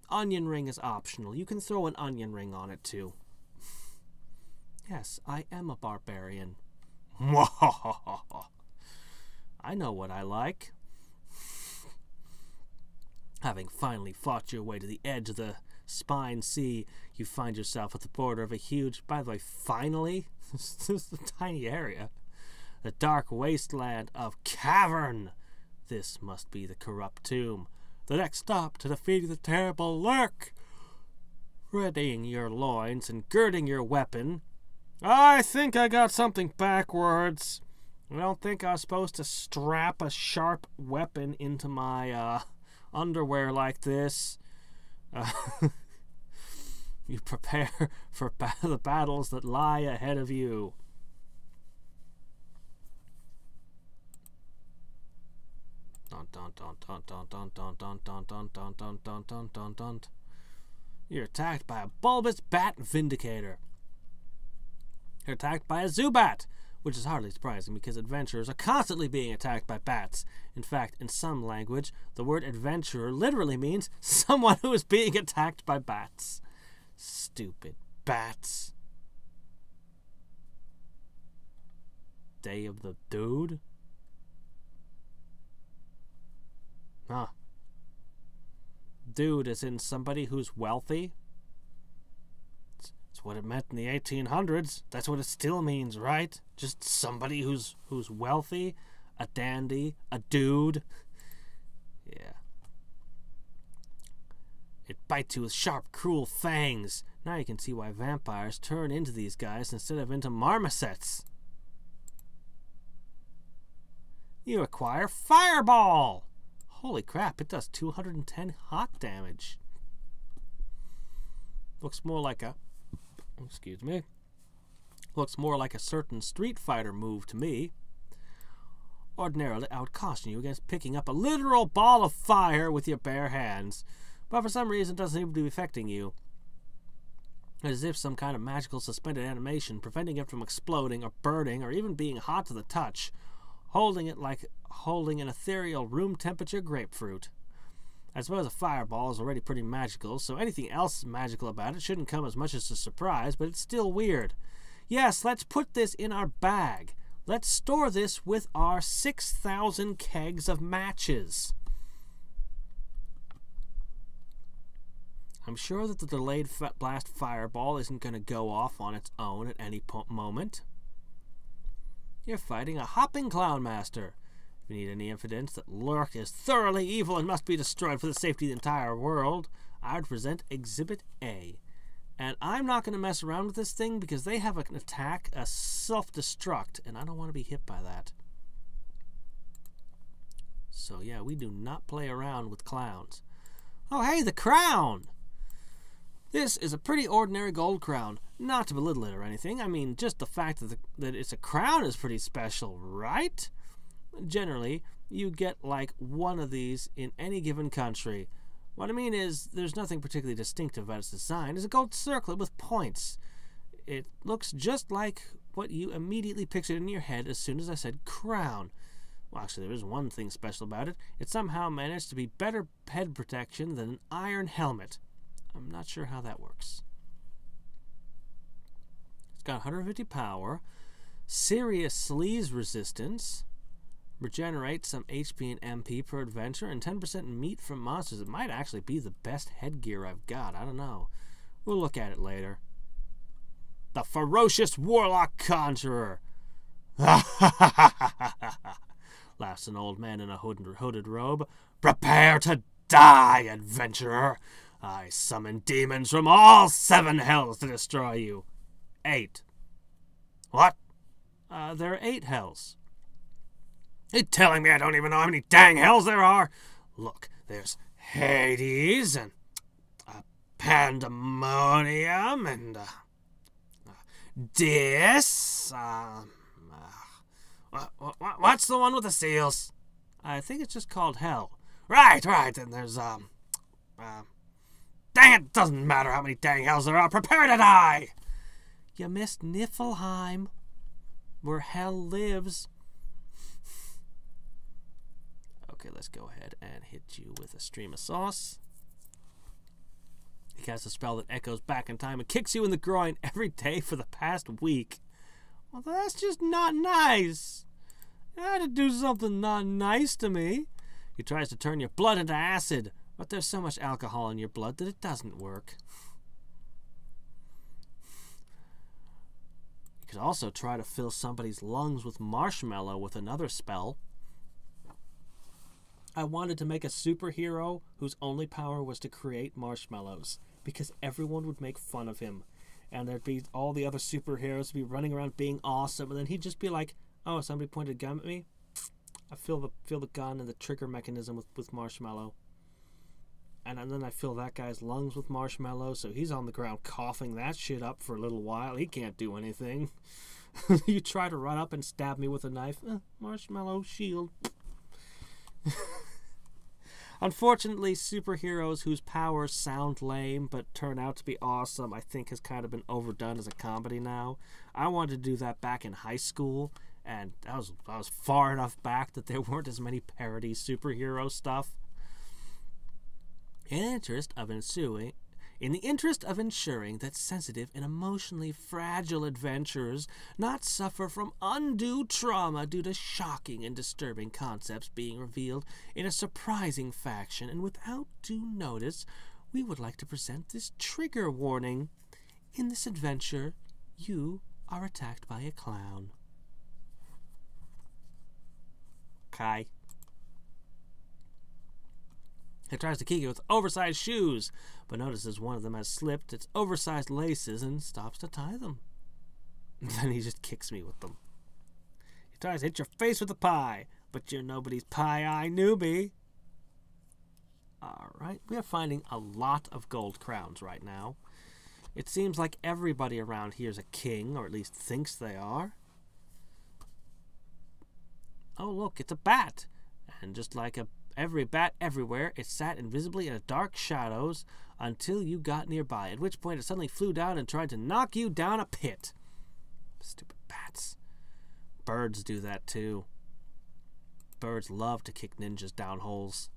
Onion ring is optional. You can throw an onion ring on it, too. Yes, I am a barbarian. I know what I like. Having finally fought your way to the edge of the Spine Sea, you find yourself at the border of a huge, by the way, finally, this is a tiny area, the dark wasteland of Cavern. This must be the corrupt tomb. The next stop to defeating the terrible Lurk. Readying your loins and girding your weapon. I think I got something backwards. I don't think I was supposed to strap a sharp weapon into my, underwear like this. You prepare for the battles that lie ahead of you. You're attacked by a bulbous bat vindicator. You're attacked by a Zubat, which is hardly surprising because adventurers are constantly being attacked by bats. In fact, in some language, the word adventurer literally means someone who is being attacked by bats. Stupid bats. Day of the Dude? Huh. Dude is in somebody who's wealthy? That's what it meant in the 1800s. That's what it still means, right? Just somebody who's wealthy, a dandy, a dude. Yeah. It bites you with sharp, cruel fangs. Now you can see why vampires turn into these guys instead of into marmosets. You acquire Fireball. Holy crap, it does 210 hot damage. Looks more like a... Excuse me. Looks more like a certain Street Fighter move to me. Ordinarily, I would caution you against picking up a literal ball of fire with your bare hands, but for some reason it doesn't seem to be affecting you. As if some kind of magical suspended animation preventing it from exploding or burning or even being hot to the touch, holding it like holding an ethereal room-temperature grapefruit. I suppose a fireball is already pretty magical, so anything else magical about it shouldn't come as much as a surprise, but it's still weird. Yes, let's put this in our bag. Let's store this with our 6,000 kegs of matches. I'm sure that the delayed blast fireball isn't going to go off on its own at any moment. You're fighting a hopping clown master. If you need any evidence that Lurk is thoroughly evil and must be destroyed for the safety of the entire world, I would present Exhibit A. And I'm not going to mess around with this thing because they have an attack, a self-destruct, and I don't want to be hit by that. So yeah, we do not play around with clowns. Oh hey, the crown! This is a pretty ordinary gold crown. Not to belittle it or anything. I mean, just the fact that it's a crown is pretty special, right? Generally, you get like one of these in any given country. What I mean is, there's nothing particularly distinctive about its design. It's a gold circlet with points. It looks just like what you immediately pictured in your head as soon as I said crown. Well, actually, there is one thing special about it. It somehow managed to be better head protection than an iron helmet. I'm not sure how that works. It's got 150 power, serious sleaze resistance, regenerate some HP and MP per adventure, and 10% meat from monsters. It might actually be the best headgear I've got. I don't know. We'll look at it later. The Ferocious Warlock Conjurer. Laughs an old man in a hooded robe. Prepare to die, adventurer. I summon demons from all 7 hells to destroy you. 8. What? There are 8 hells. Are you telling me I don't even know how many dang hells there are? Look, there's Hades and Pandemonium and Dis. What's the one with the seals? I think it's just called Hell. Right. And there's dang it! Doesn't matter how many dang hells there are. Prepare to die. You missed Niflheim, where hell lives. Okay, let's go ahead and hit you with a stream of sauce. He casts a spell that echoes back in time and kicks you in the groin every day for the past week. Well, that's just not nice. You had to do something not nice to me. He tries to turn your blood into acid, but there's so much alcohol in your blood that it doesn't work. You could also try to fill somebody's lungs with marshmallow with another spell. I wanted to make a superhero whose only power was to create marshmallows, because everyone would make fun of him. And there'd be all the other superheroes would be running around being awesome, and then he'd just be like, oh, somebody pointed a gun at me? I feel the gun and the trigger mechanism with marshmallow. And then I fill that guy's lungs with marshmallow, so he's on the ground coughing that shit up for a little while. He can't do anything. You try to run up and stab me with a knife. Marshmallow shield. Unfortunately, superheroes whose powers sound lame but turn out to be awesome, I think has kind of been overdone as a comedy now. I wanted to do that back in high school, and I was far enough back that there weren't as many parody superhero stuff. In the interest of ensuring that sensitive and emotionally fragile adventurers not suffer from undue trauma due to shocking and disturbing concepts being revealed in a surprising fashion and without due notice, we would like to present this trigger warning. In this adventure, you are attacked by a clown. Okay. He tries to kick you with oversized shoes, but notices one of them has slipped its oversized laces and stops to tie them. Then he just kicks me with them. He tries to hit your face with a pie, but you're nobody's pie-eye newbie. Alright, we are finding a lot of gold crowns right now. It seems like everybody around here is a king, or at least thinks they are. Oh, look, it's a bat. And just like every bat everywhere, it sat invisibly in the dark shadows until you got nearby, at which point it suddenly flew down and tried to knock you down a pit. Stupid bats. Birds do that too. Birds love to kick ninjas down holes.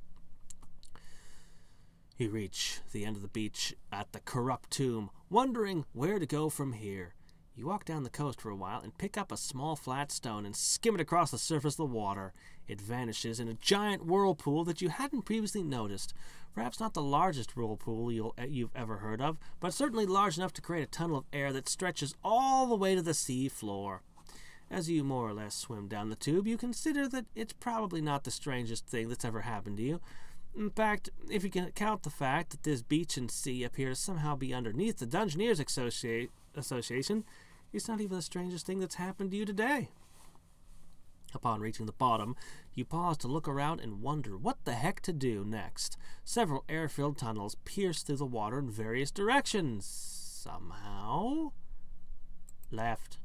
You reach the end of the beach at the corrupt tomb, wondering where to go from here. You walk down the coast for a while and pick up a small flat stone and skim it across the surface of the water. It vanishes in a giant whirlpool that you hadn't previously noticed. Perhaps not the largest whirlpool you've ever heard of, but certainly large enough to create a tunnel of air that stretches all the way to the sea floor. As you more or less swim down the tube, you consider that it's probably not the strangest thing that's ever happened to you. In fact, if you can account the fact that this beach and sea appear to somehow be underneath the Dungeoneers Association, it's not even the strangest thing that's happened to you today. Upon reaching the bottom, you pause to look around and wonder what the heck to do next. Several air-filled tunnels pierce through the water in various directions. Somehow... left.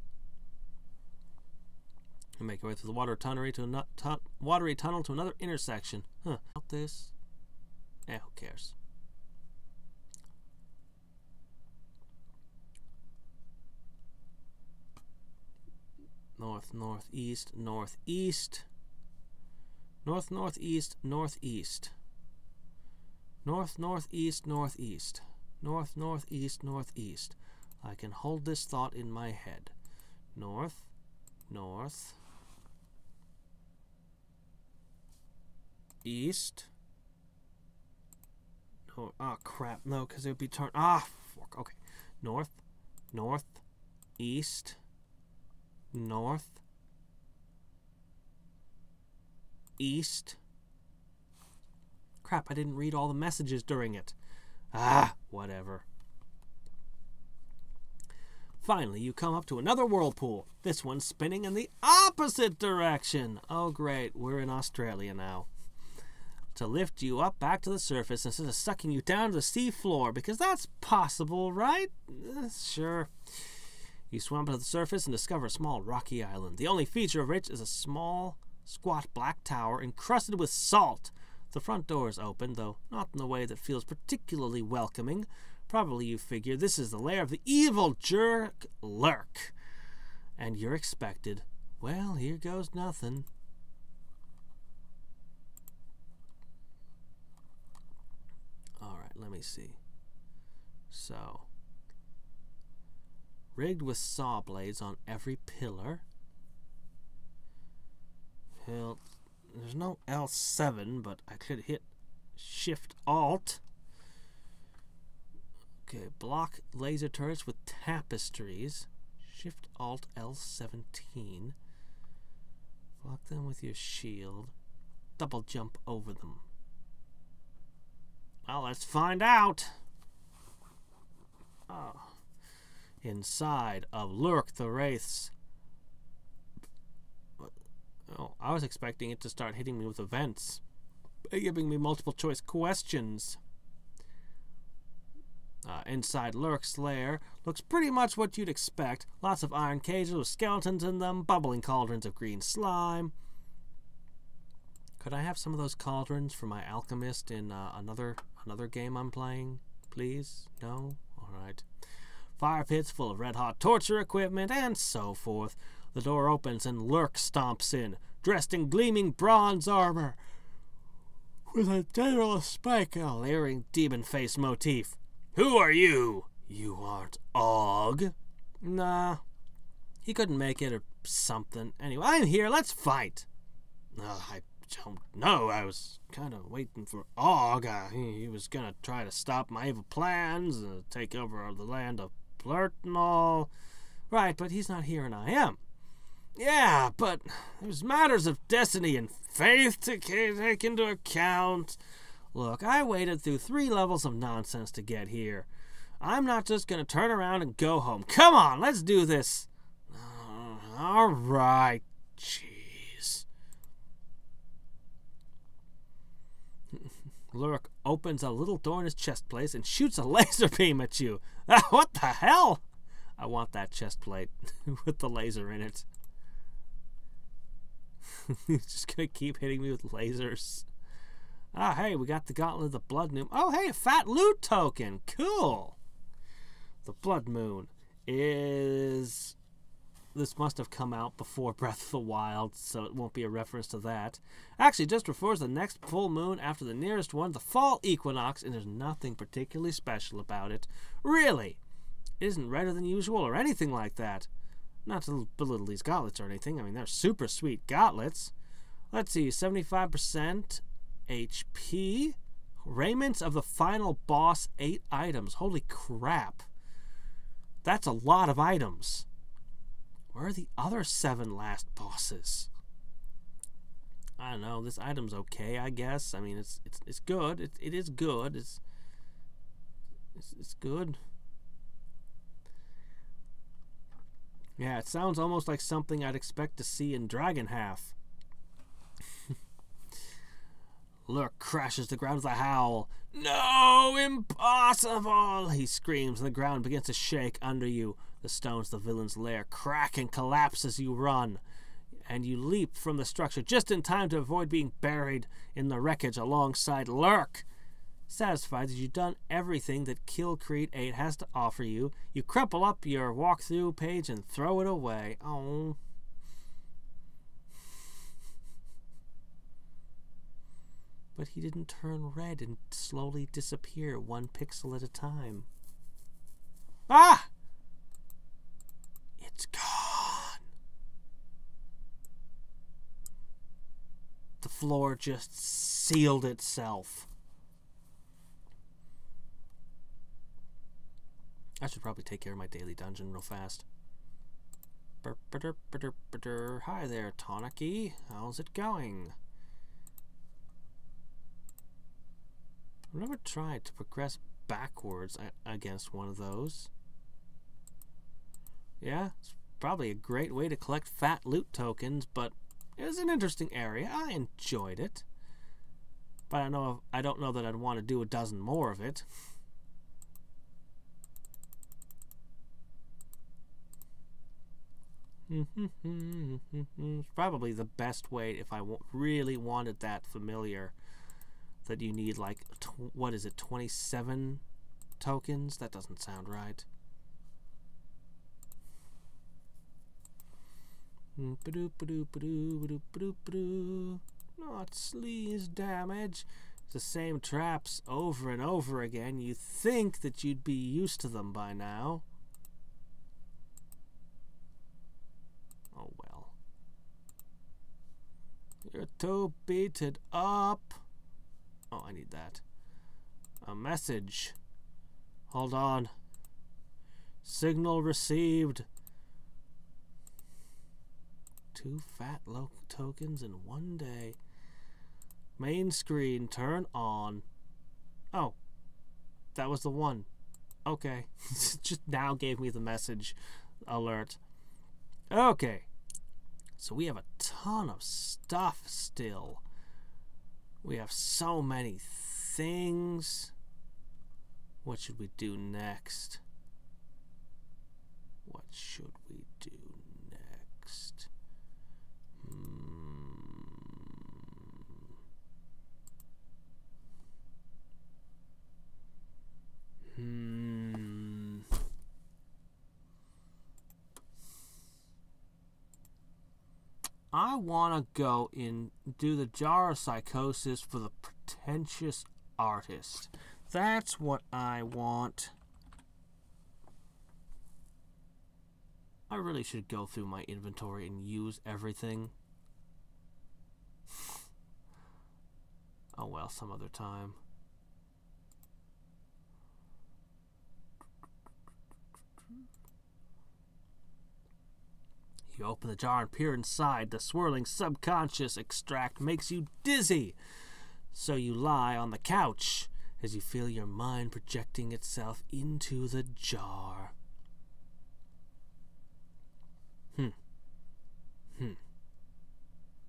You make your way through the watery tunnel to another intersection. Huh. About this... who cares? North, northeast, northeast. North, northeast, northeast. North, northeast, northeast. North, northeast, northeast. I can hold this thought in my head. North, north, east. Oh, crap. No, because it would be turned... fork. Okay. North, north, east, north, east. Crap, I didn't read all the messages during it. Whatever. Finally, you come up to another whirlpool. This one's spinning in the opposite direction. Oh, great. We're in Australia now. To lift you up back to the surface instead of sucking you down to the sea floor, because that's possible, right? Sure. You swim up to the surface and discover a small rocky island, the only feature of which is a small, squat black tower encrusted with salt. The front door is open, though not in a way that feels particularly welcoming. Probably you figure this is the lair of the evil jerk Lurk. And you're expected. Well, here goes nothing. Alright, let me see. So, rigged with saw blades on every pillar. Hell, there's no L7, but I could hit Shift-Alt. Okay, block laser turrets with tapestries. Shift-Alt L17. Block them with your shield. Double jump over them. Well, let's find out. Inside of Lurk the Wraith's... Oh, I was expecting it to start hitting me with events, giving me multiple choice questions. Inside Lurk's lair looks pretty much what you'd expect. Lots of iron cages with skeletons in them, bubbling cauldrons of green slime. Could I have some of those cauldrons for my alchemist in another game I'm playing, please? No? Alright. Fire pits full of red-hot torture equipment, and so forth. The door opens and Lurk stomps in, dressed in gleaming bronze armor, with a general spike and a leering demon face motif. Who are you? You aren't Og? Nah. He couldn't make it or something. Anyway, I'm here. Let's fight. I don't know. I was kind of waiting for Og. He was going to try to stop my evil plans, take over the land of Blurt and all. Right, but he's not here and I am. Yeah, but there's matters of destiny and faith to take into account. Look, I waded through 3 levels of nonsense to get here. I'm not just going to turn around and go home. Come on, let's do this. All right. Jeez. Lurk opens a little door in his chest plate and shoots a laser beam at you. Ah, what the hell? I want that chest plate with the laser in it. He's just gonna keep hitting me with lasers. Ah, hey, we got the Gauntlet of the Blood Moon. Oh, hey, a fat loot token. Cool. The Blood Moon is... This must have come out before Breath of the Wild, so it won't be a reference to that. Actually, it just refers to the next full moon after the nearest one, the fall equinox, and there's nothing particularly special about it. Really. It isn't redder than usual or anything like that. Not to belittle these gauntlets or anything. I mean, they're super sweet gauntlets. Let's see, 75% HP. Raiments of the final boss, 8 items. Holy crap. That's a lot of items. Where are the other 7 last bosses? I don't know. This item's okay, I guess. I mean, it's good. It is good. It's good. Yeah, it sounds almost like something I'd expect to see in Dragon Half. Lurk crashes the ground with a howl. No, impossible! He screams, and the ground begins to shake under you. The stones, the villain's lair, crack and collapse as you run. And you leap from the structure just in time to avoid being buried in the wreckage alongside Lurk. Satisfied that you've done everything that Kill Creed 8 has to offer you, you crumple up your walkthrough page and throw it away. Oh. But he didn't turn red and slowly disappear 1 pixel at a time. Ah! It's gone. The floor just sealed itself. I should probably take care of my daily dungeon real fast. Hi there, Tanuki. How's it going? I've never tried to progress backwards against one of those. Yeah, it's probably a great way to collect fat loot tokens, but it was an interesting area. I enjoyed it. But I don't know that I'd want to do a dozen more of it. It's probably the best way if I really wanted that familiar. That you need like, what is it, 27 tokens? That doesn't sound right. Not sleaze damage. It's the same traps over and over again. You think that you'd be used to them by now. Oh well. You're too beaten up. Oh, I need that. A message. Hold on. Signal received. 2 fat tokens in 1 day. Main screen, turn on. Oh. That was the one. Okay. Just now gave me the message alert. Okay. So we have a ton of stuff still. We have so many things. What should we do next? What should we do next? I want to go and do the Jar of Psychosis for the Pretentious Artist. That's what I want. I really should go through my inventory and use everything. Oh well, some other time. You open the jar and peer inside. The swirling subconscious extract makes you dizzy. So you lie on the couch as you feel your mind projecting itself into the jar.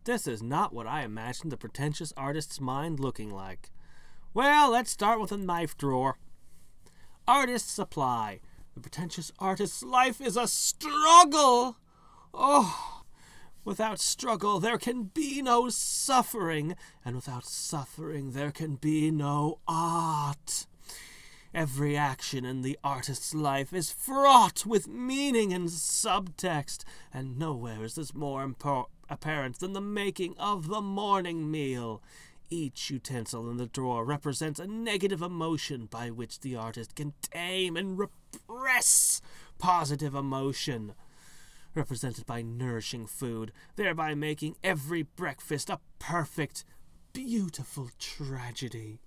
This is not what I imagined the pretentious artist's mind looking like. Well, let's start with a knife drawer. Artist's supply. The pretentious artist's life is a struggle. Oh, without struggle there can be no suffering, and without suffering there can be no art. Every action in the artist's life is fraught with meaning and subtext, and nowhere is this more apparent than the making of the morning meal. Each utensil in the drawer represents a negative emotion by which the artist can tame and repress positive emotion, represented by nourishing food, thereby making every breakfast a perfect, beautiful tragedy.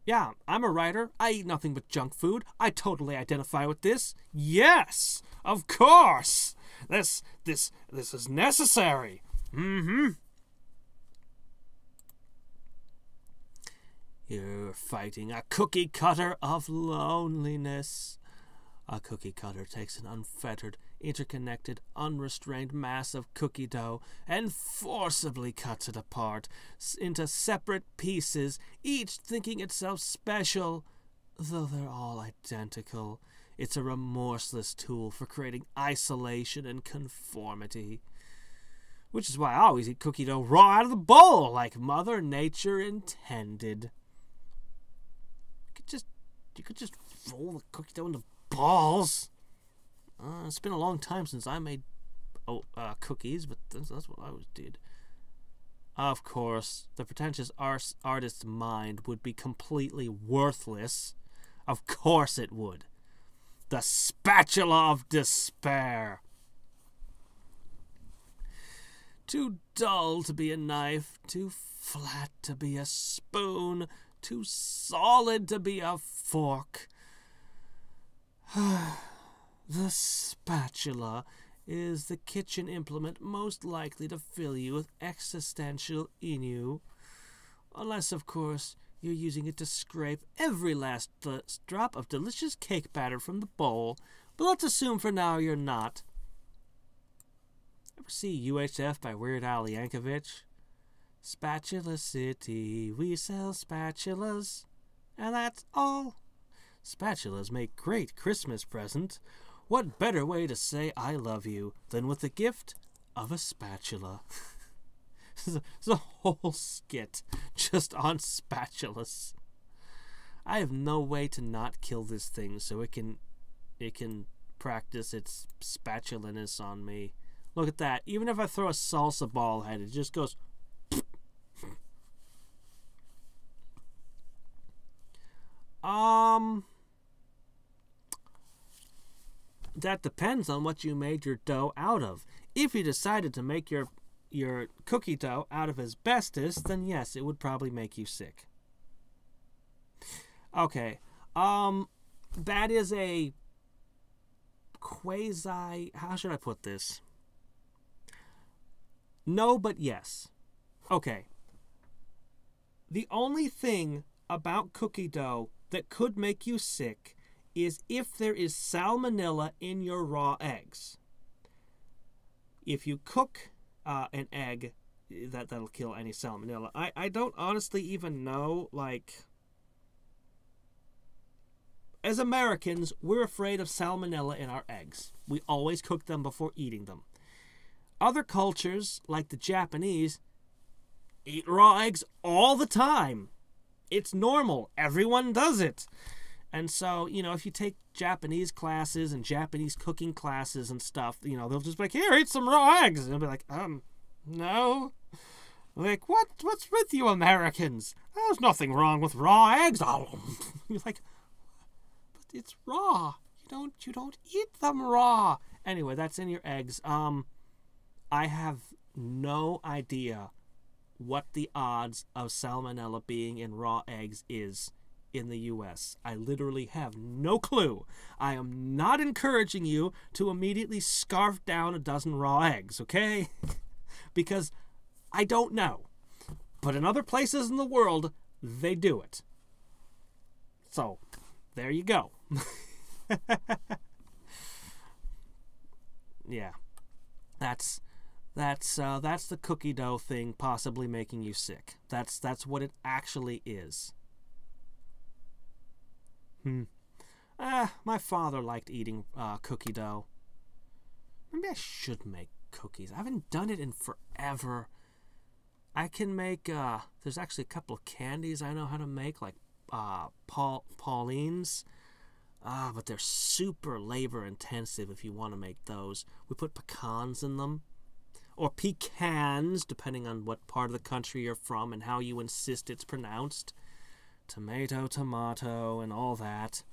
Yeah, I'm a writer. I eat nothing but junk food. I totally identify with this. Yes, of course. This is necessary. You're fighting a cookie cutter of loneliness. A cookie cutter takes an unfettered, interconnected, unrestrained mass of cookie dough and forcibly cuts it apart into separate pieces, each thinking itself special, though they're all identical. It's a remorseless tool for creating isolation and conformity. Which is why I always eat cookie dough raw out of the bowl, like Mother Nature intended. You could just roll the cookie dough into balls. It's been a long time since I made cookies, but that's what I always did. Of course, the pretentious artist's mind would be completely worthless. Of course it would. The spatula of despair. Too dull to be a knife, too flat to be a spoon, too solid to be a fork. The spatula is the kitchen implement most likely to fill you with existential ennui. Unless, of course, you're using it to scrape every last drop of delicious cake batter from the bowl. But let's assume for now you're not. Ever see UHF by Weird Al Yankovic? Spatula City, we sell spatulas, and that's all. Spatulas make great Christmas presents. What better way to say I love you than with the gift of a spatula? There's a whole skit just on spatulas. I have no way to not kill this thing so it can practice its spatulaness on me. Look at that. Even if I throw a salsa ball at it, it just goes... That depends on what you made your dough out of. If you decided to make your cookie dough out of asbestos, then yes, it would probably make you sick. Okay. That is a quasi... How should I put this? No, but yes. Okay. The only thing about cookie dough that could make you sick is if there is salmonella in your raw eggs. If you cook an egg, that'll kill any salmonella. I don't honestly even know, like... As Americans, we're afraid of salmonella in our eggs. We always cook them before eating them. Other cultures, like the Japanese, eat raw eggs all the time. It's normal. Everyone does it. And so, if you take Japanese classes and Japanese cooking classes and stuff, they'll just be like, here, eat some raw eggs. And they'll be like, no. Like, what's with you Americans? There's nothing wrong with raw eggs. Oh. You're like, but it's raw. You don't eat them raw. Anyway, that's in your eggs. I have no idea what the odds of salmonella being in raw eggs is in the U.S. I literally have no clue. I am not encouraging you to immediately scarf down a dozen raw eggs, okay? Because I don't know. But in other places in the world, they do it. So, there you go. Yeah. That's That's the cookie dough thing possibly making you sick. That's what it actually is. My father liked eating cookie dough. Maybe I should make cookies. I haven't done it in forever. I can make, there's actually a couple of candies I know how to make, like Pauline's. But they're super labor intensive if you want to make those. We put pecans in them. Or pecans, depending on what part of the country you're from and how you insist it's pronounced. Tomato, and all that.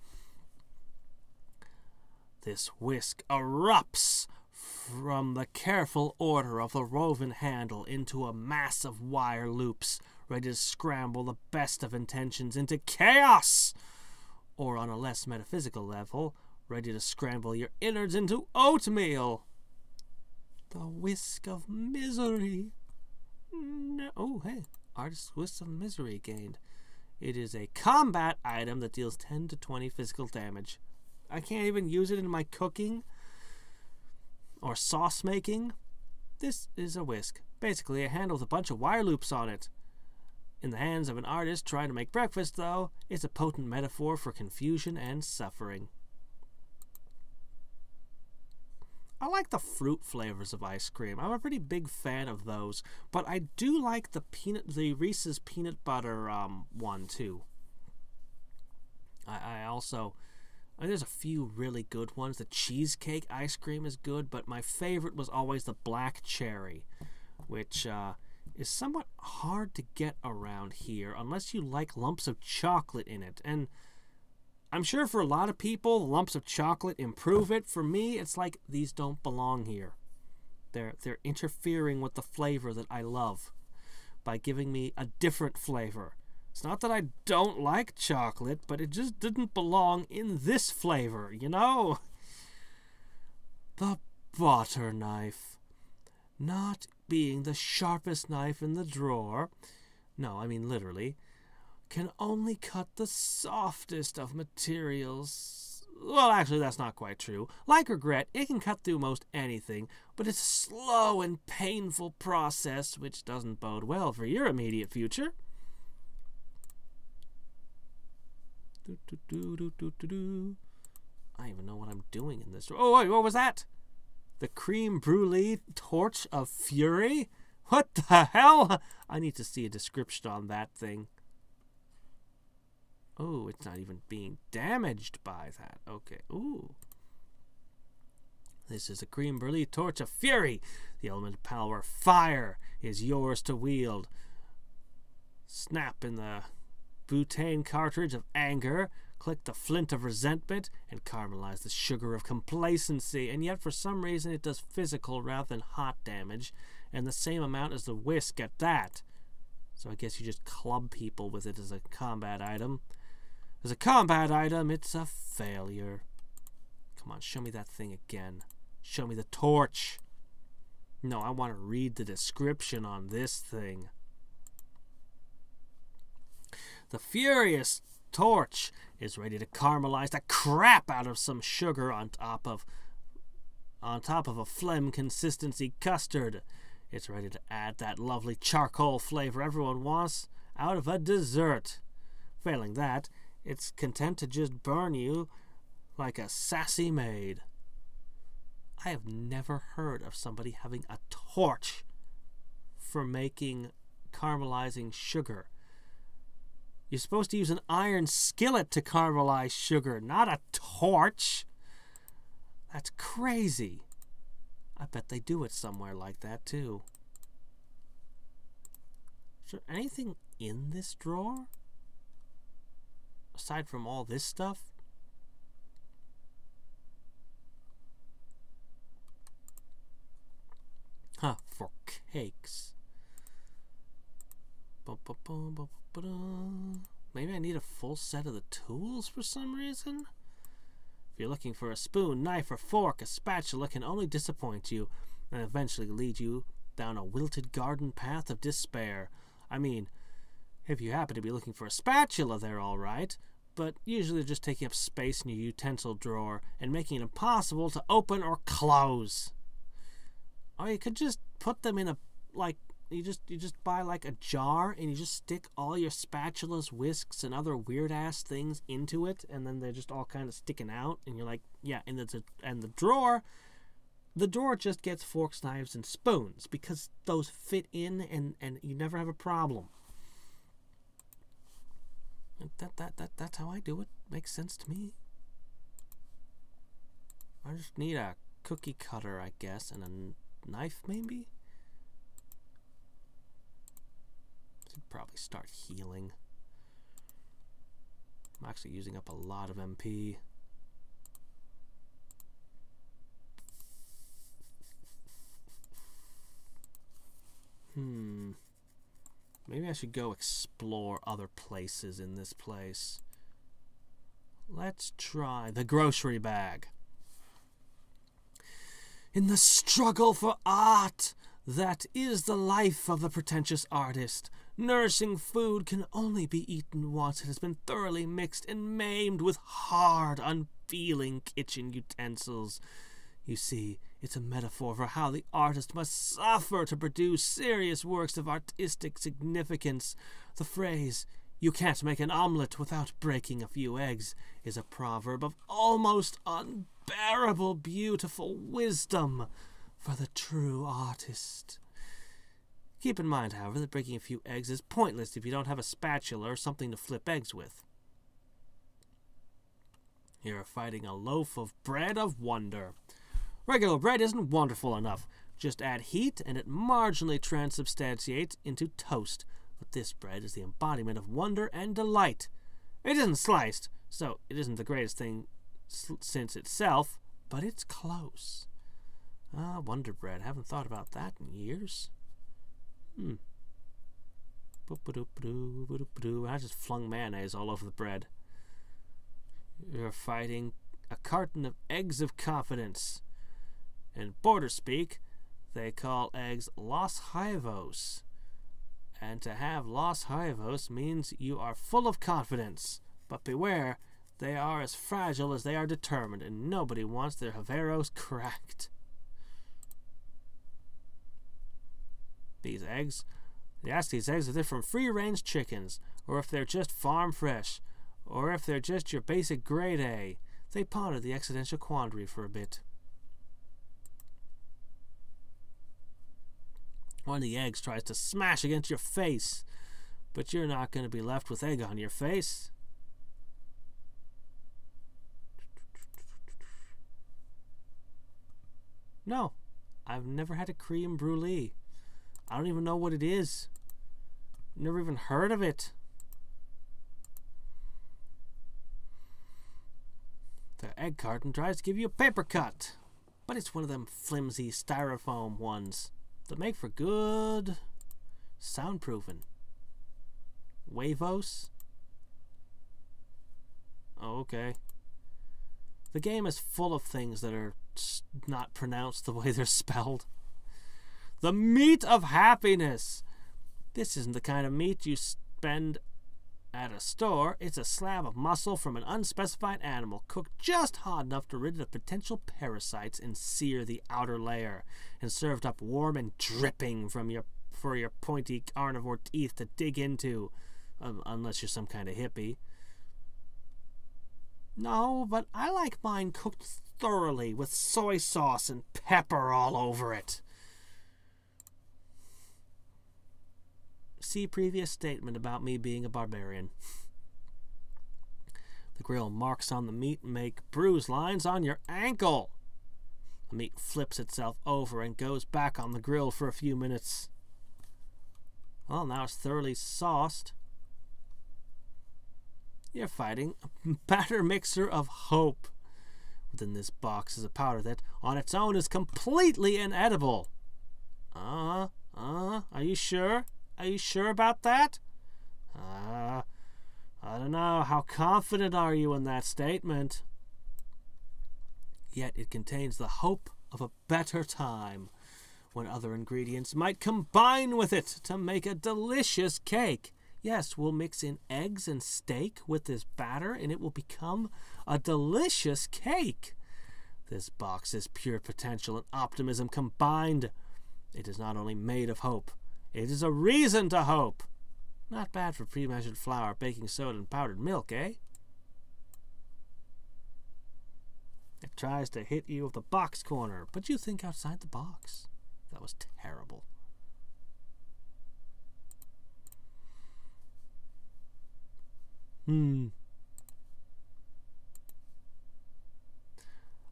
This whisk erupts from the careful order of the woven handle into a mass of wire loops, ready to scramble the best of intentions into chaos! Or on a less metaphysical level, ready to scramble your innards into oatmeal. The whisk of misery. No. Oh, hey. Artist's Whisk of Misery gained. It is a combat item that deals 10 to 20 physical damage. I can't even use it in my cooking or sauce making. This is a whisk. Basically, a handle with a bunch of wire loops on it. In the hands of an artist trying to make breakfast, though, it's a potent metaphor for confusion and suffering. I like the fruit flavors of ice cream. I'm a pretty big fan of those, but I do like the Reese's peanut butter one too. I also, there's a few really good ones. The cheesecake ice cream is good, but my favorite was always the black cherry, which is somewhat hard to get around here unless you like lumps of chocolate in it. And I'm sure for a lot of people, the lumps of chocolate improve it. For me, it's like these don't belong here. They're interfering with the flavor that I love by giving me a different flavor. It's not that I don't like chocolate, but it just didn't belong in this flavor, you know? The butter knife. Not being the sharpest knife in the drawer, no, I mean literally, can only cut the softest of materials. Well, actually, that's not quite true. Like regret, it can cut through most anything, but it's a slow and painful process, which doesn't bode well for your immediate future. I don't even know what I'm doing in this. Oh, wait, what was that? The creme brulee torch of fury? What the hell? I need to see a description on that thing. Oh, it's not even being damaged by that. Okay. Ooh. This is a creme brulee torch of fury. The element of power, fire, is yours to wield. Snap in the butane cartridge of anger. Click the flint of resentment and caramelize the sugar of complacency. And yet, for some reason, it does physical rather than hot damage, and the same amount as the whisk at that. So I guess you just club people with it as a combat item. As a combat item, it's a failure. Come on, show me that thing again. Show me the torch. No, I want to read the description on this thing. The furious torch is ready to caramelize the crap out of some sugar on top of a phlegm consistency custard. It's ready to add that lovely charcoal flavor everyone wants out of a dessert. Failing that, it's content to just burn you like a sassy maid. I have never heard of somebody having a torch for making caramelizing sugar. You're supposed to use an iron skillet to caramelize sugar, not a torch. That's crazy. I bet they do it somewhere like that, too. Is there anything in this drawer? Aside from all this stuff? Huh, for cakes. Maybe I need a full set of the tools for some reason? If you're looking for a spoon, knife, or fork, a spatula can only disappoint you and eventually lead you down a wilted garden path of despair. I mean, if you happen to be looking for a spatula, they're all right, but usually they're just taking up space in your utensil drawer and making it impossible to open or close. Or you could just put them in a, like, you just buy like a jar and you just stick all your spatulas, whisks, and other weird ass things into it, and then they're just all kind of sticking out, and you're like, yeah, and the drawer just gets forks, knives, and spoons because those fit in, and you never have a problem. That's how I do it. Makes sense to me. I just need a cookie cutter, I guess, and a knife, maybe? Should probably start healing. I'm actually using up a lot of MP. Maybe I should go explore other places in this place. Let's try the grocery bag. In the struggle for art, that is the life of the pretentious artist. Nourishing food can only be eaten once it has been thoroughly mixed and maimed with hard, unfeeling kitchen utensils. You see, it's a metaphor for how the artist must suffer to produce serious works of artistic significance. The phrase, "You can't make an omelet without breaking a few eggs," is a proverb of almost unbearable, beautiful wisdom for the true artist. Keep in mind, however, that breaking a few eggs is pointless if you don't have a spatula or something to flip eggs with. You're fighting a loaf of bread of wonder. Regular bread isn't wonderful enough. Just add heat and it marginally transubstantiates into toast. But this bread is the embodiment of wonder and delight. It isn't sliced, so it isn't the greatest thing since itself, but it's close. Ah, Wonder Bread. Haven't thought about that in years. I just flung mayonnaise all over the bread. You're fighting a carton of eggs of confidence. In border speak, they call eggs Los Huevos. And to have Los Huevos means you are full of confidence. But beware, they are as fragile as they are determined, and nobody wants their Huevos cracked. These eggs if they're from free-range chickens, or if they're just farm fresh, or if they're just your basic grade A. They ponder the existential quandary for a bit. One of the eggs tries to smash against your face, but you're not going to be left with egg on your face. No, I've never had a creme brulee. I don't even know what it is. Never even heard of it. The egg carton tries to give you a paper cut, but it's one of them flimsy styrofoam ones that make for good soundproofing. Huevos? Oh, okay. The game is full of things that are not pronounced the way they're spelled. The meat of happiness. This isn't the kind of meat you spend at a store. It's a slab of muscle from an unspecified animal, cooked just hot enough to rid it of potential parasites and sear the outer layer, and served up warm and dripping for your pointy carnivore teeth to dig into, unless you're some kind of hippie. No, but I like mine cooked thoroughly with soy sauce and pepper all over it. See previous statement about me being a barbarian. The grill marks on the meat make bruise lines on your ankle. The meat flips itself over and goes back on the grill for a few minutes. Well, now it's thoroughly sauced. You're fighting a batter mixer of hope. Within this box is a powder that, on its own, is completely inedible. Are you sure? Are you sure about that? I don't know. How confident are you in that statement? Yet it contains the hope of a better time, when other ingredients might combine with it to make a delicious cake. Yes, we'll mix in eggs and steak with this batter, and it will become a delicious cake. This box is pure potential and optimism combined. It is not only made of hope, it is a reason to hope. Not bad for pre-measured flour, baking soda, and powdered milk, eh? It tries to hit you with the box corner, but you think outside the box. That was terrible.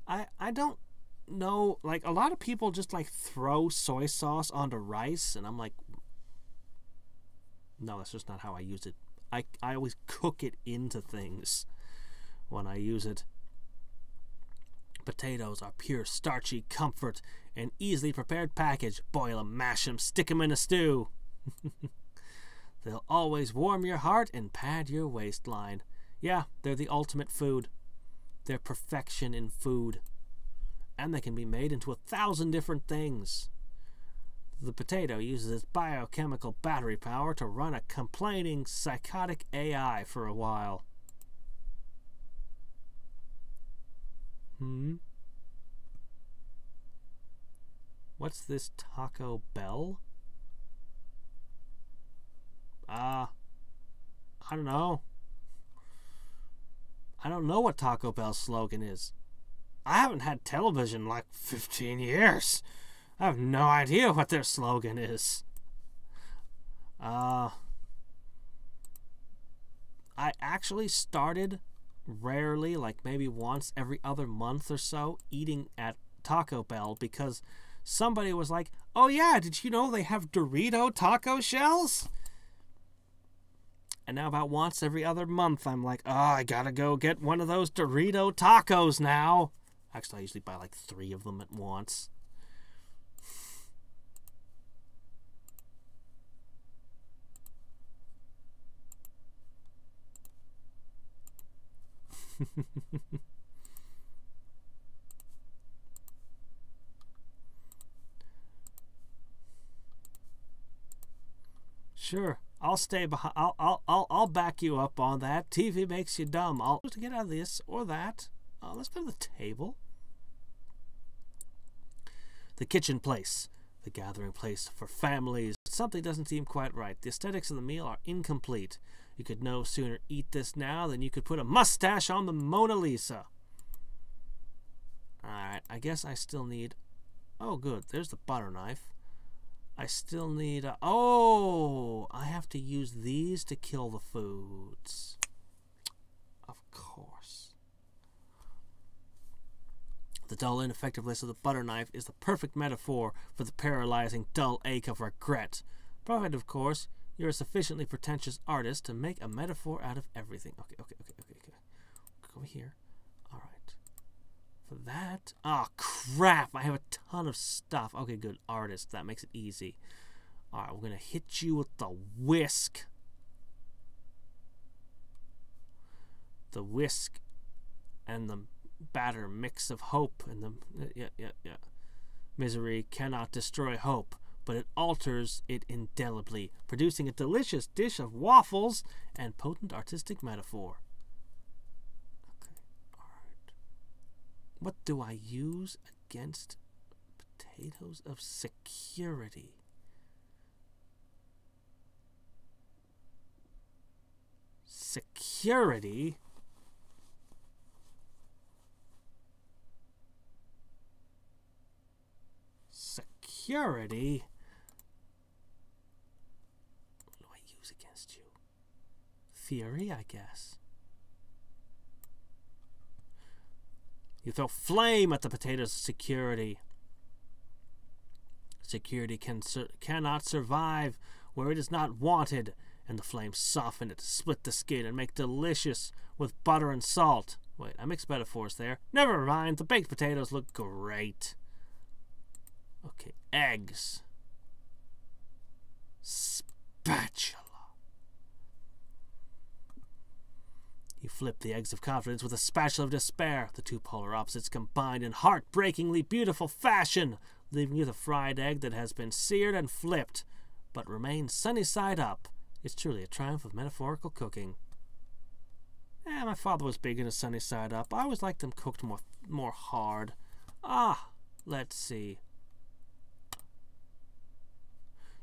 I don't know, like, a lot of people just, like, throw soy sauce onto rice, and I'm like, no, that's just not how I use it. I always cook it into things when I use it. Potatoes are pure starchy comfort, an easily prepared package. Boil 'em, mash 'em, stick 'em in a stew. They'll always warm your heart and pad your waistline. Yeah, they're the ultimate food. They're perfection in food. And they can be made into 1,000 different things. The potato uses its biochemical battery power to run a complaining, psychotic AI for a while. What's this Taco Bell? I don't know. I don't know what Taco Bell's slogan is. I haven't had television in like 15 years. I have no idea what their slogan is. I actually started rarely, like maybe once every other month or so, eating at Taco Bell because somebody was like, oh yeah, did you know they have Dorito taco shells? And now about once every other month, I'm like, oh, I gotta go get one of those Dorito tacos now. Actually, I usually buy like 3 of them at once. Sure, I'll stay behind. I'll back you up on that. TV makes you dumb. I'll to get out of this or that. Let's go to the table. The kitchen place, the gathering place for families. Something doesn't seem quite right. The aesthetics of the meal are incomplete. You could no sooner eat this now than you could put a mustache on the Mona Lisa. Alright, I guess I still need... Oh, good. There's the butter knife. I still need... Oh! I have to use these to kill the foods. Of course. The dull ineffectiveness of the butter knife is the perfect metaphor for the paralyzing dull ache of regret. Provided, of course, you're a sufficiently pretentious artist to make a metaphor out of everything. Okay. Go here. Alright. For that... Oh, crap! I have a ton of stuff. Okay, good. Artist. That makes it easy. Alright, we're going to hit you with the whisk. The whisk and the batter mix of hope and the... Yeah. Misery cannot destroy hope, but it alters it indelibly, producing a delicious dish of waffles and potent artistic metaphor. Okay, alright. What do I use against potatoes of security? Security? Security? What do I use against you? Fury, I guess. You throw flame at the potatoes of security. Security cannot survive where it is not wanted, and the flames soften it, split the skin, and make delicious with butter and salt. Wait, I mixed metaphors there. Never mind, the baked potatoes look great. Okay, eggs. Spatula. You flip the eggs of confidence with a spatula of despair. The two polar opposites combined in heartbreakingly beautiful fashion, leaving you the fried egg that has been seared and flipped, but remains sunny side up. It's truly a triumph of metaphorical cooking. My father was big into sunny side up. I always liked them cooked more hard. Let's see.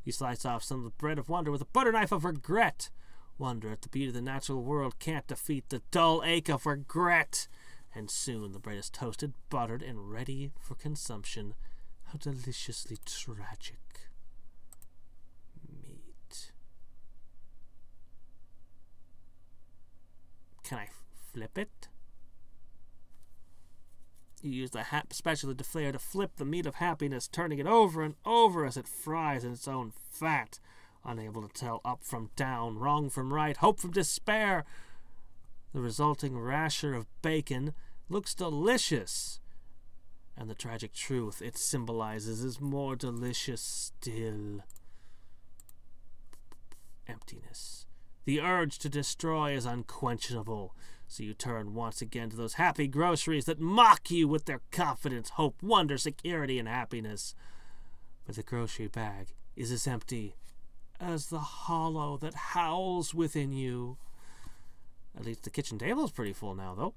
You slice off some of the bread of wonder with a butter knife of regret. Wonder at the beauty of the natural world can't defeat the dull ache of regret. And soon the bread is toasted, buttered, and ready for consumption. How deliciously tragic. Meat. Can I flip it? You use the spatula de flare to flip the meat of happiness, turning it over and over as it fries in its own fat. Unable to tell up from down, wrong from right, hope from despair. The resulting rasher of bacon looks delicious. And the tragic truth it symbolizes is more delicious still. Emptiness. The urge to destroy is unquenchable. So you turn once again to those happy groceries that mock you with their confidence, hope, wonder, security, and happiness. But the grocery bag is as empty as the hollow that howls within you. At least the kitchen table is pretty full now, though.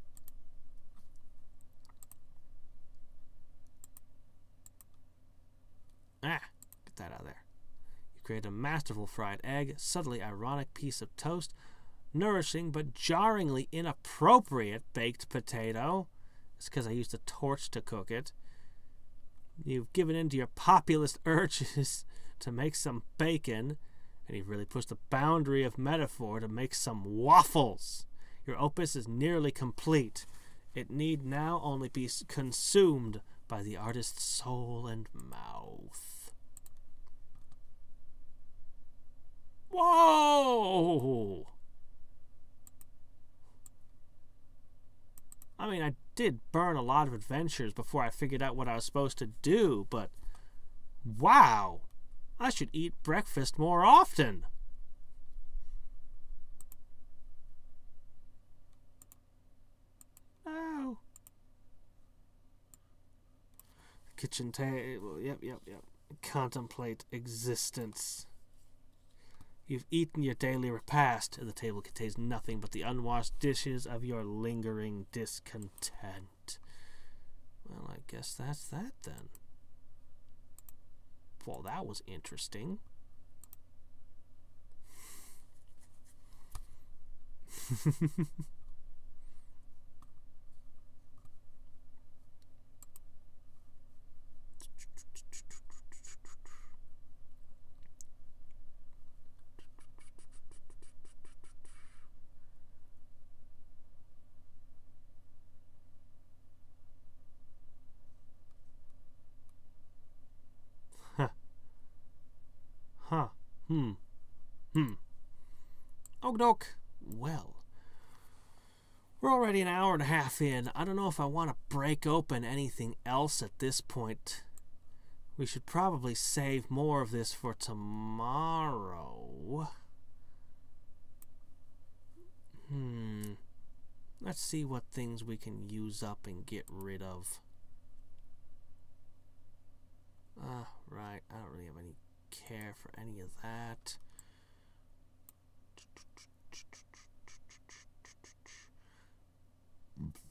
Get that out of there. You create a masterful fried egg, subtly ironic piece of toast, nourishing but jarringly inappropriate baked potato. It's because I used a torch to cook it. You've given in to your populist urges to make some bacon, and you've really pushed the boundary of metaphor to make some waffles. Your opus is nearly complete. It need now only be consumed by the artist's soul and mouth. Whoa! I mean, I did burn a lot of adventures before I figured out what I was supposed to do, but wow! I should eat breakfast more often. Oh. Kitchen table. Yep. Contemplate existence. You've eaten your daily repast, and the table contains nothing but the unwashed dishes of your lingering discontent. Well, I guess that's that then. Well, that was interesting. Okey-doke. Well, we're already an hour and a half in. I don't know if I want to break open anything else at this point. We should probably save more of this for tomorrow. Let's see what things we can use up and get rid of. Right. I don't really have any care for any of that.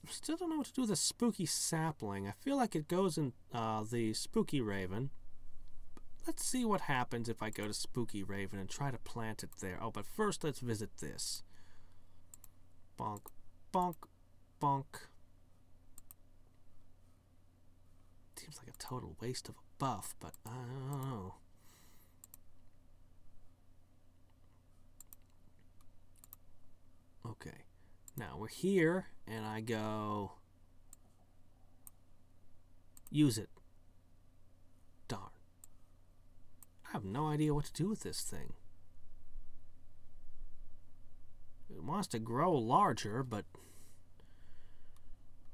Still don't know what to do with the spooky sapling. I feel like it goes in the spooky raven. Let's see what happens if I go to spooky raven and try to plant it there. Oh, but first let's visit this. Bonk, bonk, bonk. Seems like a total waste of a buff, but I don't know. Okay. Now we're here, and I go, use it. Darn. I have no idea what to do with this thing. It wants to grow larger, but,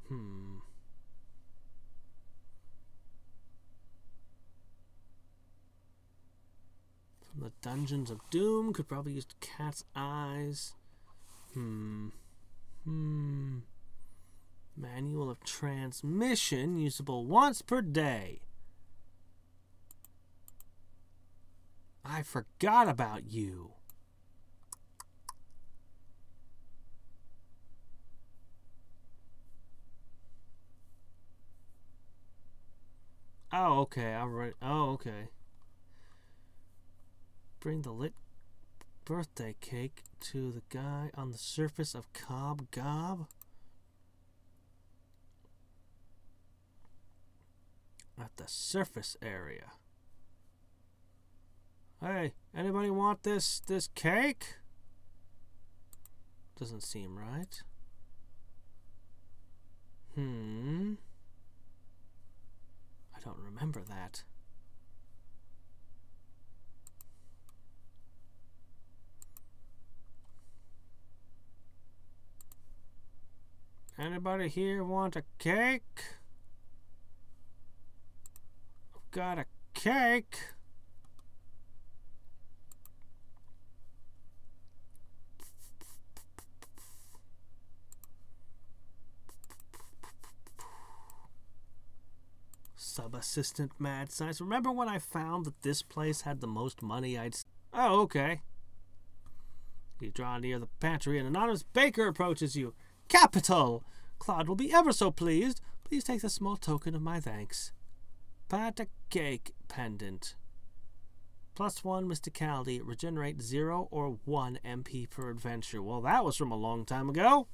From the Dungeons of Doom, could probably use cat's eyes. Manual of transmission, usable once per day. I forgot about you. Oh, okay. Oh, okay. Bring the lit birthday cake to the guy on the surface of Cob Gob. At the surface area. Hey, anybody want this cake? Doesn't seem right. I don't remember that. Anybody here want a cake? I've got a cake. Sub-assistant mad science. Remember when I found that this place had the most money I'd... Oh, okay. You draw near the pantry, an anonymous baker approaches you. Capital! Claude will be ever so pleased. Please take this small token of my thanks. Pat a cake pendant. +1 mysticality. Regenerate 0 or 1 MP per adventure. Well, that was from a long time ago.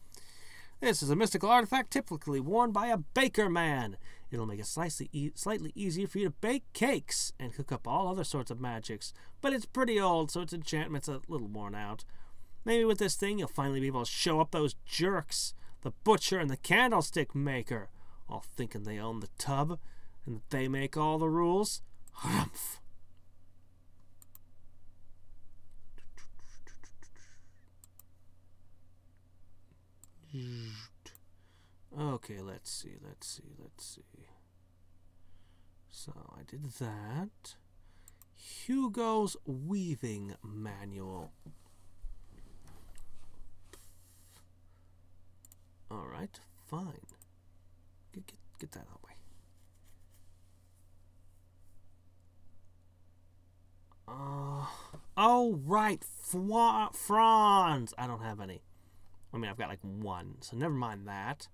This is a mystical artifact typically worn by a baker man. It'll make it slightly easier for you to bake cakes and cook up all other sorts of magics. But it's pretty old, so its enchantment's a little worn out. Maybe with this thing, you'll finally be able to show up those jerks, the butcher and the candlestick maker, all thinking they own the tub and that they make all the rules. Humph. Okay, let's see. So I did that. Hugo's weaving manual. All right, fine. Get that away. Oh right, fronds. I don't have any. I mean, I've got like 1, so never mind that.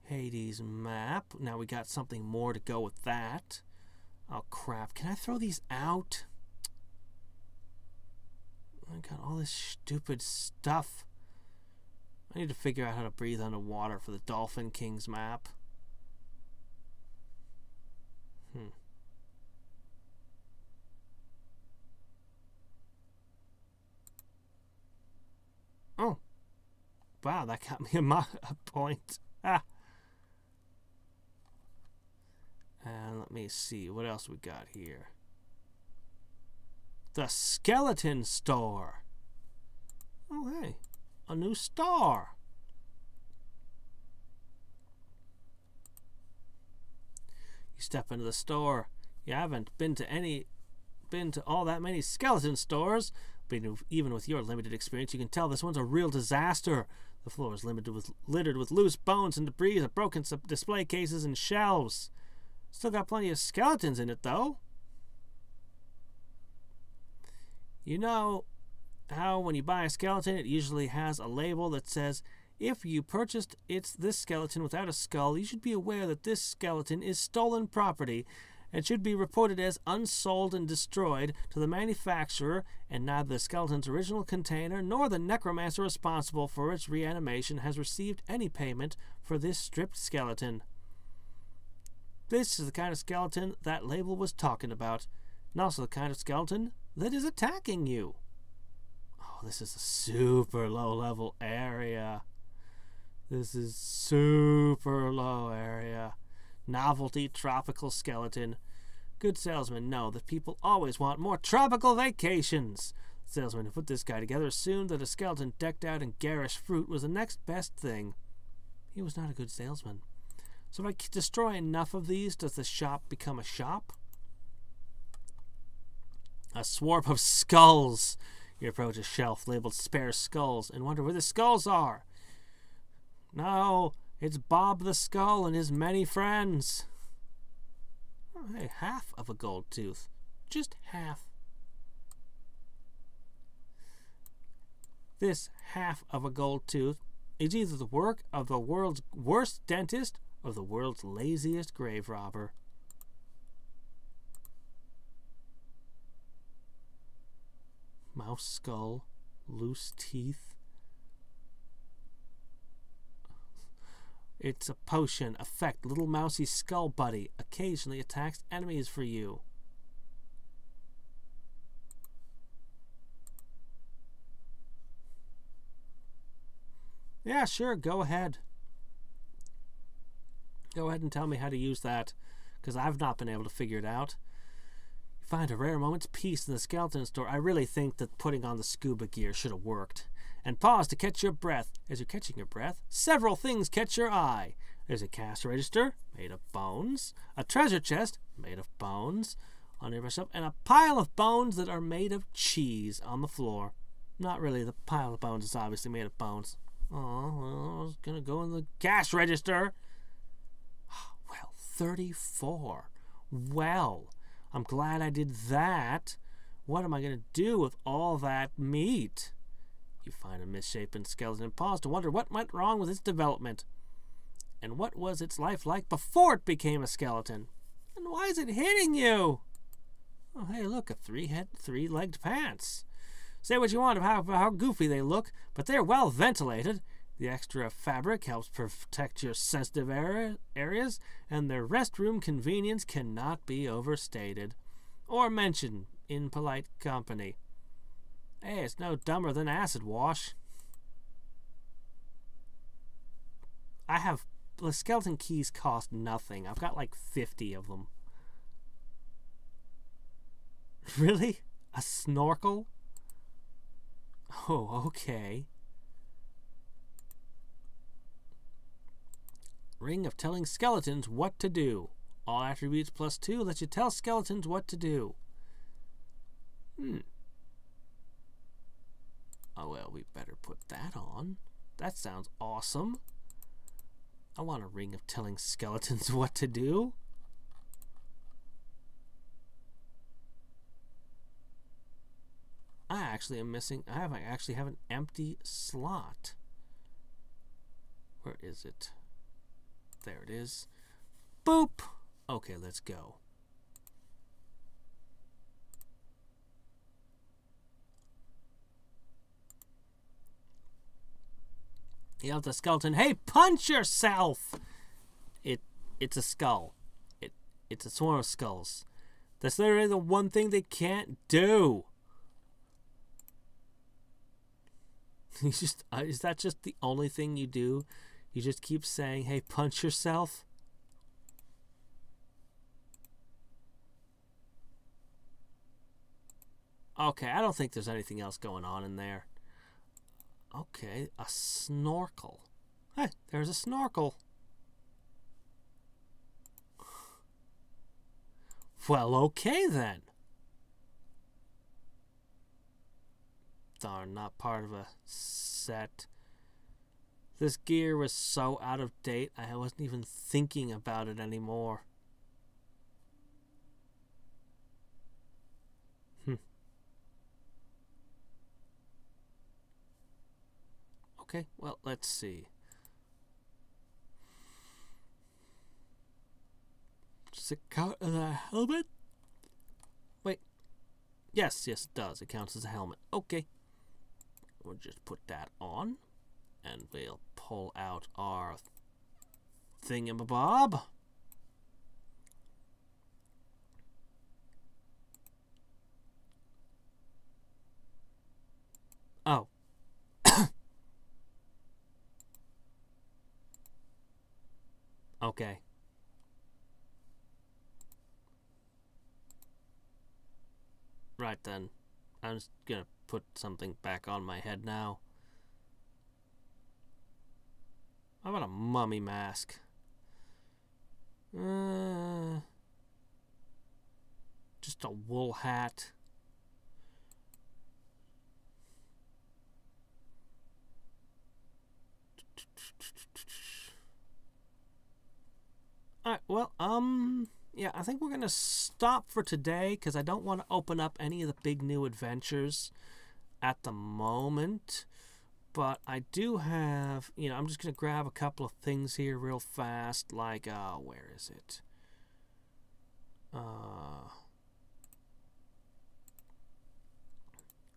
Hades map. Now we got something more to go with that. Oh crap! Can I throw these out? I got all this stupid stuff. I need to figure out how to breathe underwater for the Dolphin Kings map. Oh. Wow, that got me a point. Ah. And let me see, what else we got here? The Skeleton Store. Oh, hey. A new star. You step into the store. You haven't been to all that many skeleton stores, but even with your limited experience, you can tell this one's a real disaster. The floor is littered with loose bones and debris of broken display cases and shelves. Still got plenty of skeletons in it, though. You know how when you buy a skeleton, it usually has a label that says, if you purchased this skeleton without a skull, you should be aware that this skeleton is stolen property and should be reported as unsold and destroyed to the manufacturer, and neither the skeleton's original container nor the necromancer responsible for its reanimation has received any payment for this stripped skeleton. This is the kind of skeleton that label was talking about, and also the kind of skeleton that is attacking you. Oh, this is a super low-level area. This is super low area. Novelty tropical skeleton. Good salesmen know that people always want more tropical vacations. The salesman who put this guy together assumed that a skeleton decked out in garish fruit was the next best thing. He was not a good salesman. So if I destroy enough of these, does the shop become a shop? A swarm of skulls. You approach a shelf labeled spare skulls and wonder where the skulls are. No, it's Bob the Skull and his many friends. Oh, hey, half of a gold tooth. Just half. This half of a gold tooth is either the work of the world's worst dentist or the world's laziest grave robber. mouse skull, loose teeth. It's a potion. Effect. Little mousy skull buddy. Occasionally attacks enemies for you. Yeah, sure. Go ahead. Go ahead and tell me how to use that, because I've not been able to figure it out. You find a rare moment's peace in the skeleton store. I really think that putting on the scuba gear should have worked. And pause to catch your breath. As you're catching your breath, several things catch your eye. There's a cash register made of bones, a treasure chest made of bones on your shelf, and a pile of bones that are made of cheese on the floor. Not really. The pile of bones is obviously made of bones. Oh, well, I was going to go in the cash register. Well, 34. Well, I'm glad I did that. What am I going to do with all that meat? You find a misshapen skeleton and pause to wonder what went wrong with its development. And what was its life like before it became a skeleton? And why is it hitting you? Oh, hey, look, a three-legged pants. Say what you want about how goofy they look, but they're well ventilated. The extra fabric helps protect your sensitive areas, and their restroom convenience cannot be overstated or mentioned in polite company. Hey, it's no dumber than acid wash. The skeleton keys cost nothing. I've got like 50 of them. Really? A snorkel? Oh, okay. Ring of telling skeletons what to do. All attributes +2 lets you tell skeletons what to do. Oh, well, we better put that on. That sounds awesome. I want a ring of telling skeletons what to do. I actually am missing. I actually have an empty slot. Where is it? There it is. Boop! Okay, let's go. You have the skeleton. Hey, punch yourself! It's a skull. It's a swarm of skulls. That's literally the one thing they can't do. Is that just the only thing you do? You just keep saying, hey, punch yourself? Okay, I don't think there's anything else going on in there. Okay, a snorkel. Hey, there's a snorkel. Well, okay then. Darn, not part of a set. This gear was so out of date, I wasn't even thinking about it anymore. Okay, well, let's see. Does it count as a helmet? Wait. Yes, it does. It counts as a helmet. Okay. We'll just put that on. And we'll pull out our thingamabob. Oh. Okay. Right then. I'm just gonna put something back on my head now. How about a mummy mask? Just a wool hat. Alright, well, yeah, I think we're going to stop for today because I don't want to open up any of the big new adventures at the moment. But I do have, I'm just going to grab a couple of things here real fast, like, where is it?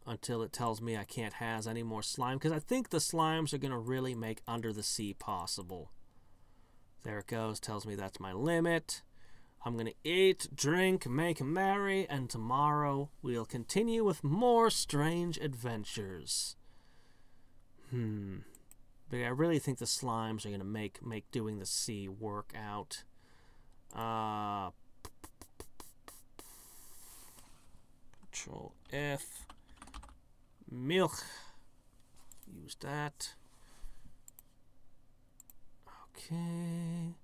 until it tells me I can't has any more slime, because I think the slimes are going to really make under the sea possible. There it goes, tells me that's my limit. I'm going to eat, drink, make merry, and tomorrow we'll continue with more strange adventures. But I really think the slimes are going to make doing the sea work out. Control F. Milk. Use that. Okay.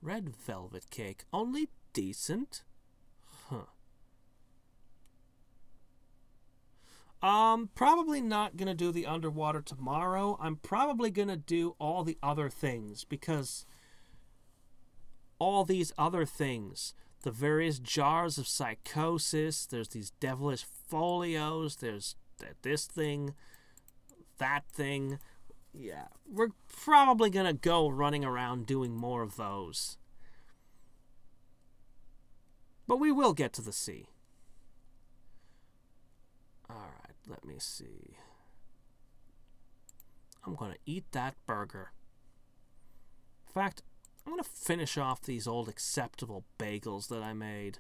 Red velvet cake. Only decent? Huh. Probably not gonna do the underwater tomorrow. I'm probably gonna do all the other things, because all these other things, the various jars of psychosis, there's these devilish folios, there's this thing, that thing. Yeah, we're probably gonna go running around doing more of those. But we will get to the sea. Alright, let me see. I'm gonna eat that burger. In fact, I'm gonna finish off these old acceptable bagels that I made.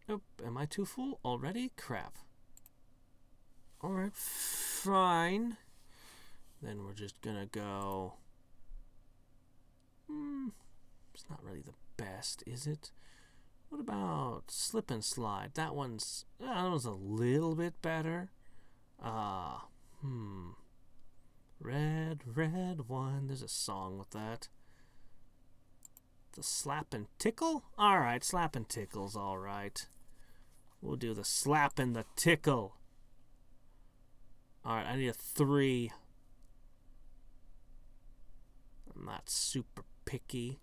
Oh, am I too full already? Crap. Alright, fine. Then we're just gonna go... it's not really the best, is it? What about slip and slide? That one's a little bit better. Red, red one. There's a song with that. The slap and tickle? Alright, slap and tickle's alright. We'll do the slap and the tickle. Alright, I need a 3. I'm not super picky.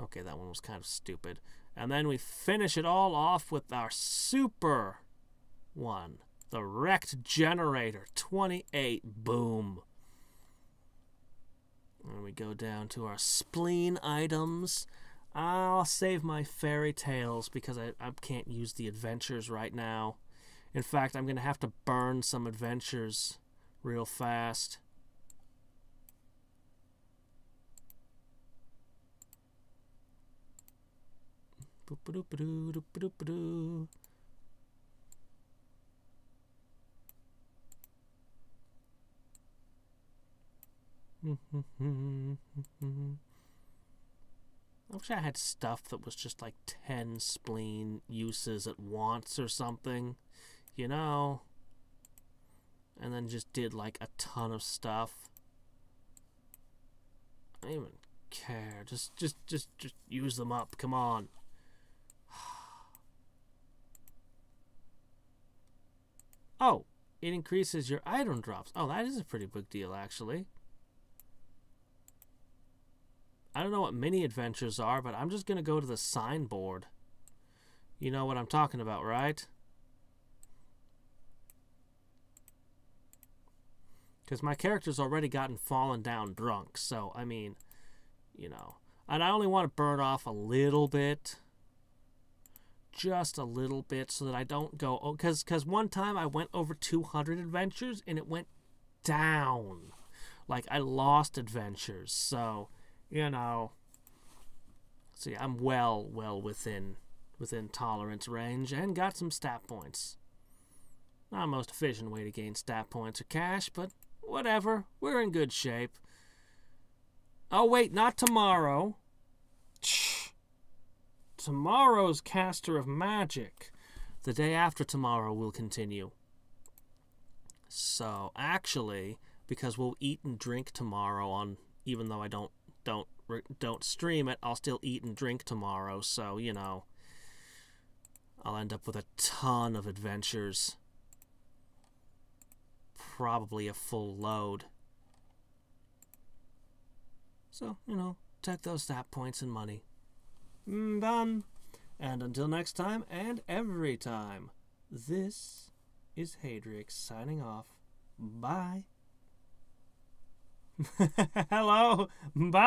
Okay, that one was kind of stupid. And then we finish it all off with our super one. The wrecked generator. 28. Boom. And we go down to our spleen items. I'll save my fairy tales because I can't use the adventures right now. In fact, I'm going to have to burn some adventures real fast. Boop-a-doop-a-doo-doop-a-doop-a-doo. I wish I had stuff that was just like 10 spleen uses at once or something, you know? And then just did like a ton of stuff. I don't even care. Just use them up. Come on. Oh, it increases your item drops. Oh, that is a pretty big deal, actually. I don't know what mini adventures are, but I'm just going to go to the signboard. You know what I'm talking about, right? Because my character's already gotten fallen down drunk, so, I mean, you know. And I only want to burn off a little bit. Just a little bit so that I don't go... Oh, because one time I went over 200 adventures and it went down. Like, I lost adventures, so... You know, see, I'm well within tolerance range and got some stat points. Not the most efficient way to gain stat points or cash, but whatever. We're in good shape. Oh, wait, not tomorrow. Tomorrow's Caster of Magic. The day after tomorrow will continue. So, actually, because we'll eat and drink tomorrow on, even though I don't stream it, I'll still eat and drink tomorrow, so, you know, I'll end up with a ton of adventures. Probably a full load. So, you know, take those stat points and money. Done. And until next time, and every time, this is Hadriex signing off. Bye. Hello. Bye.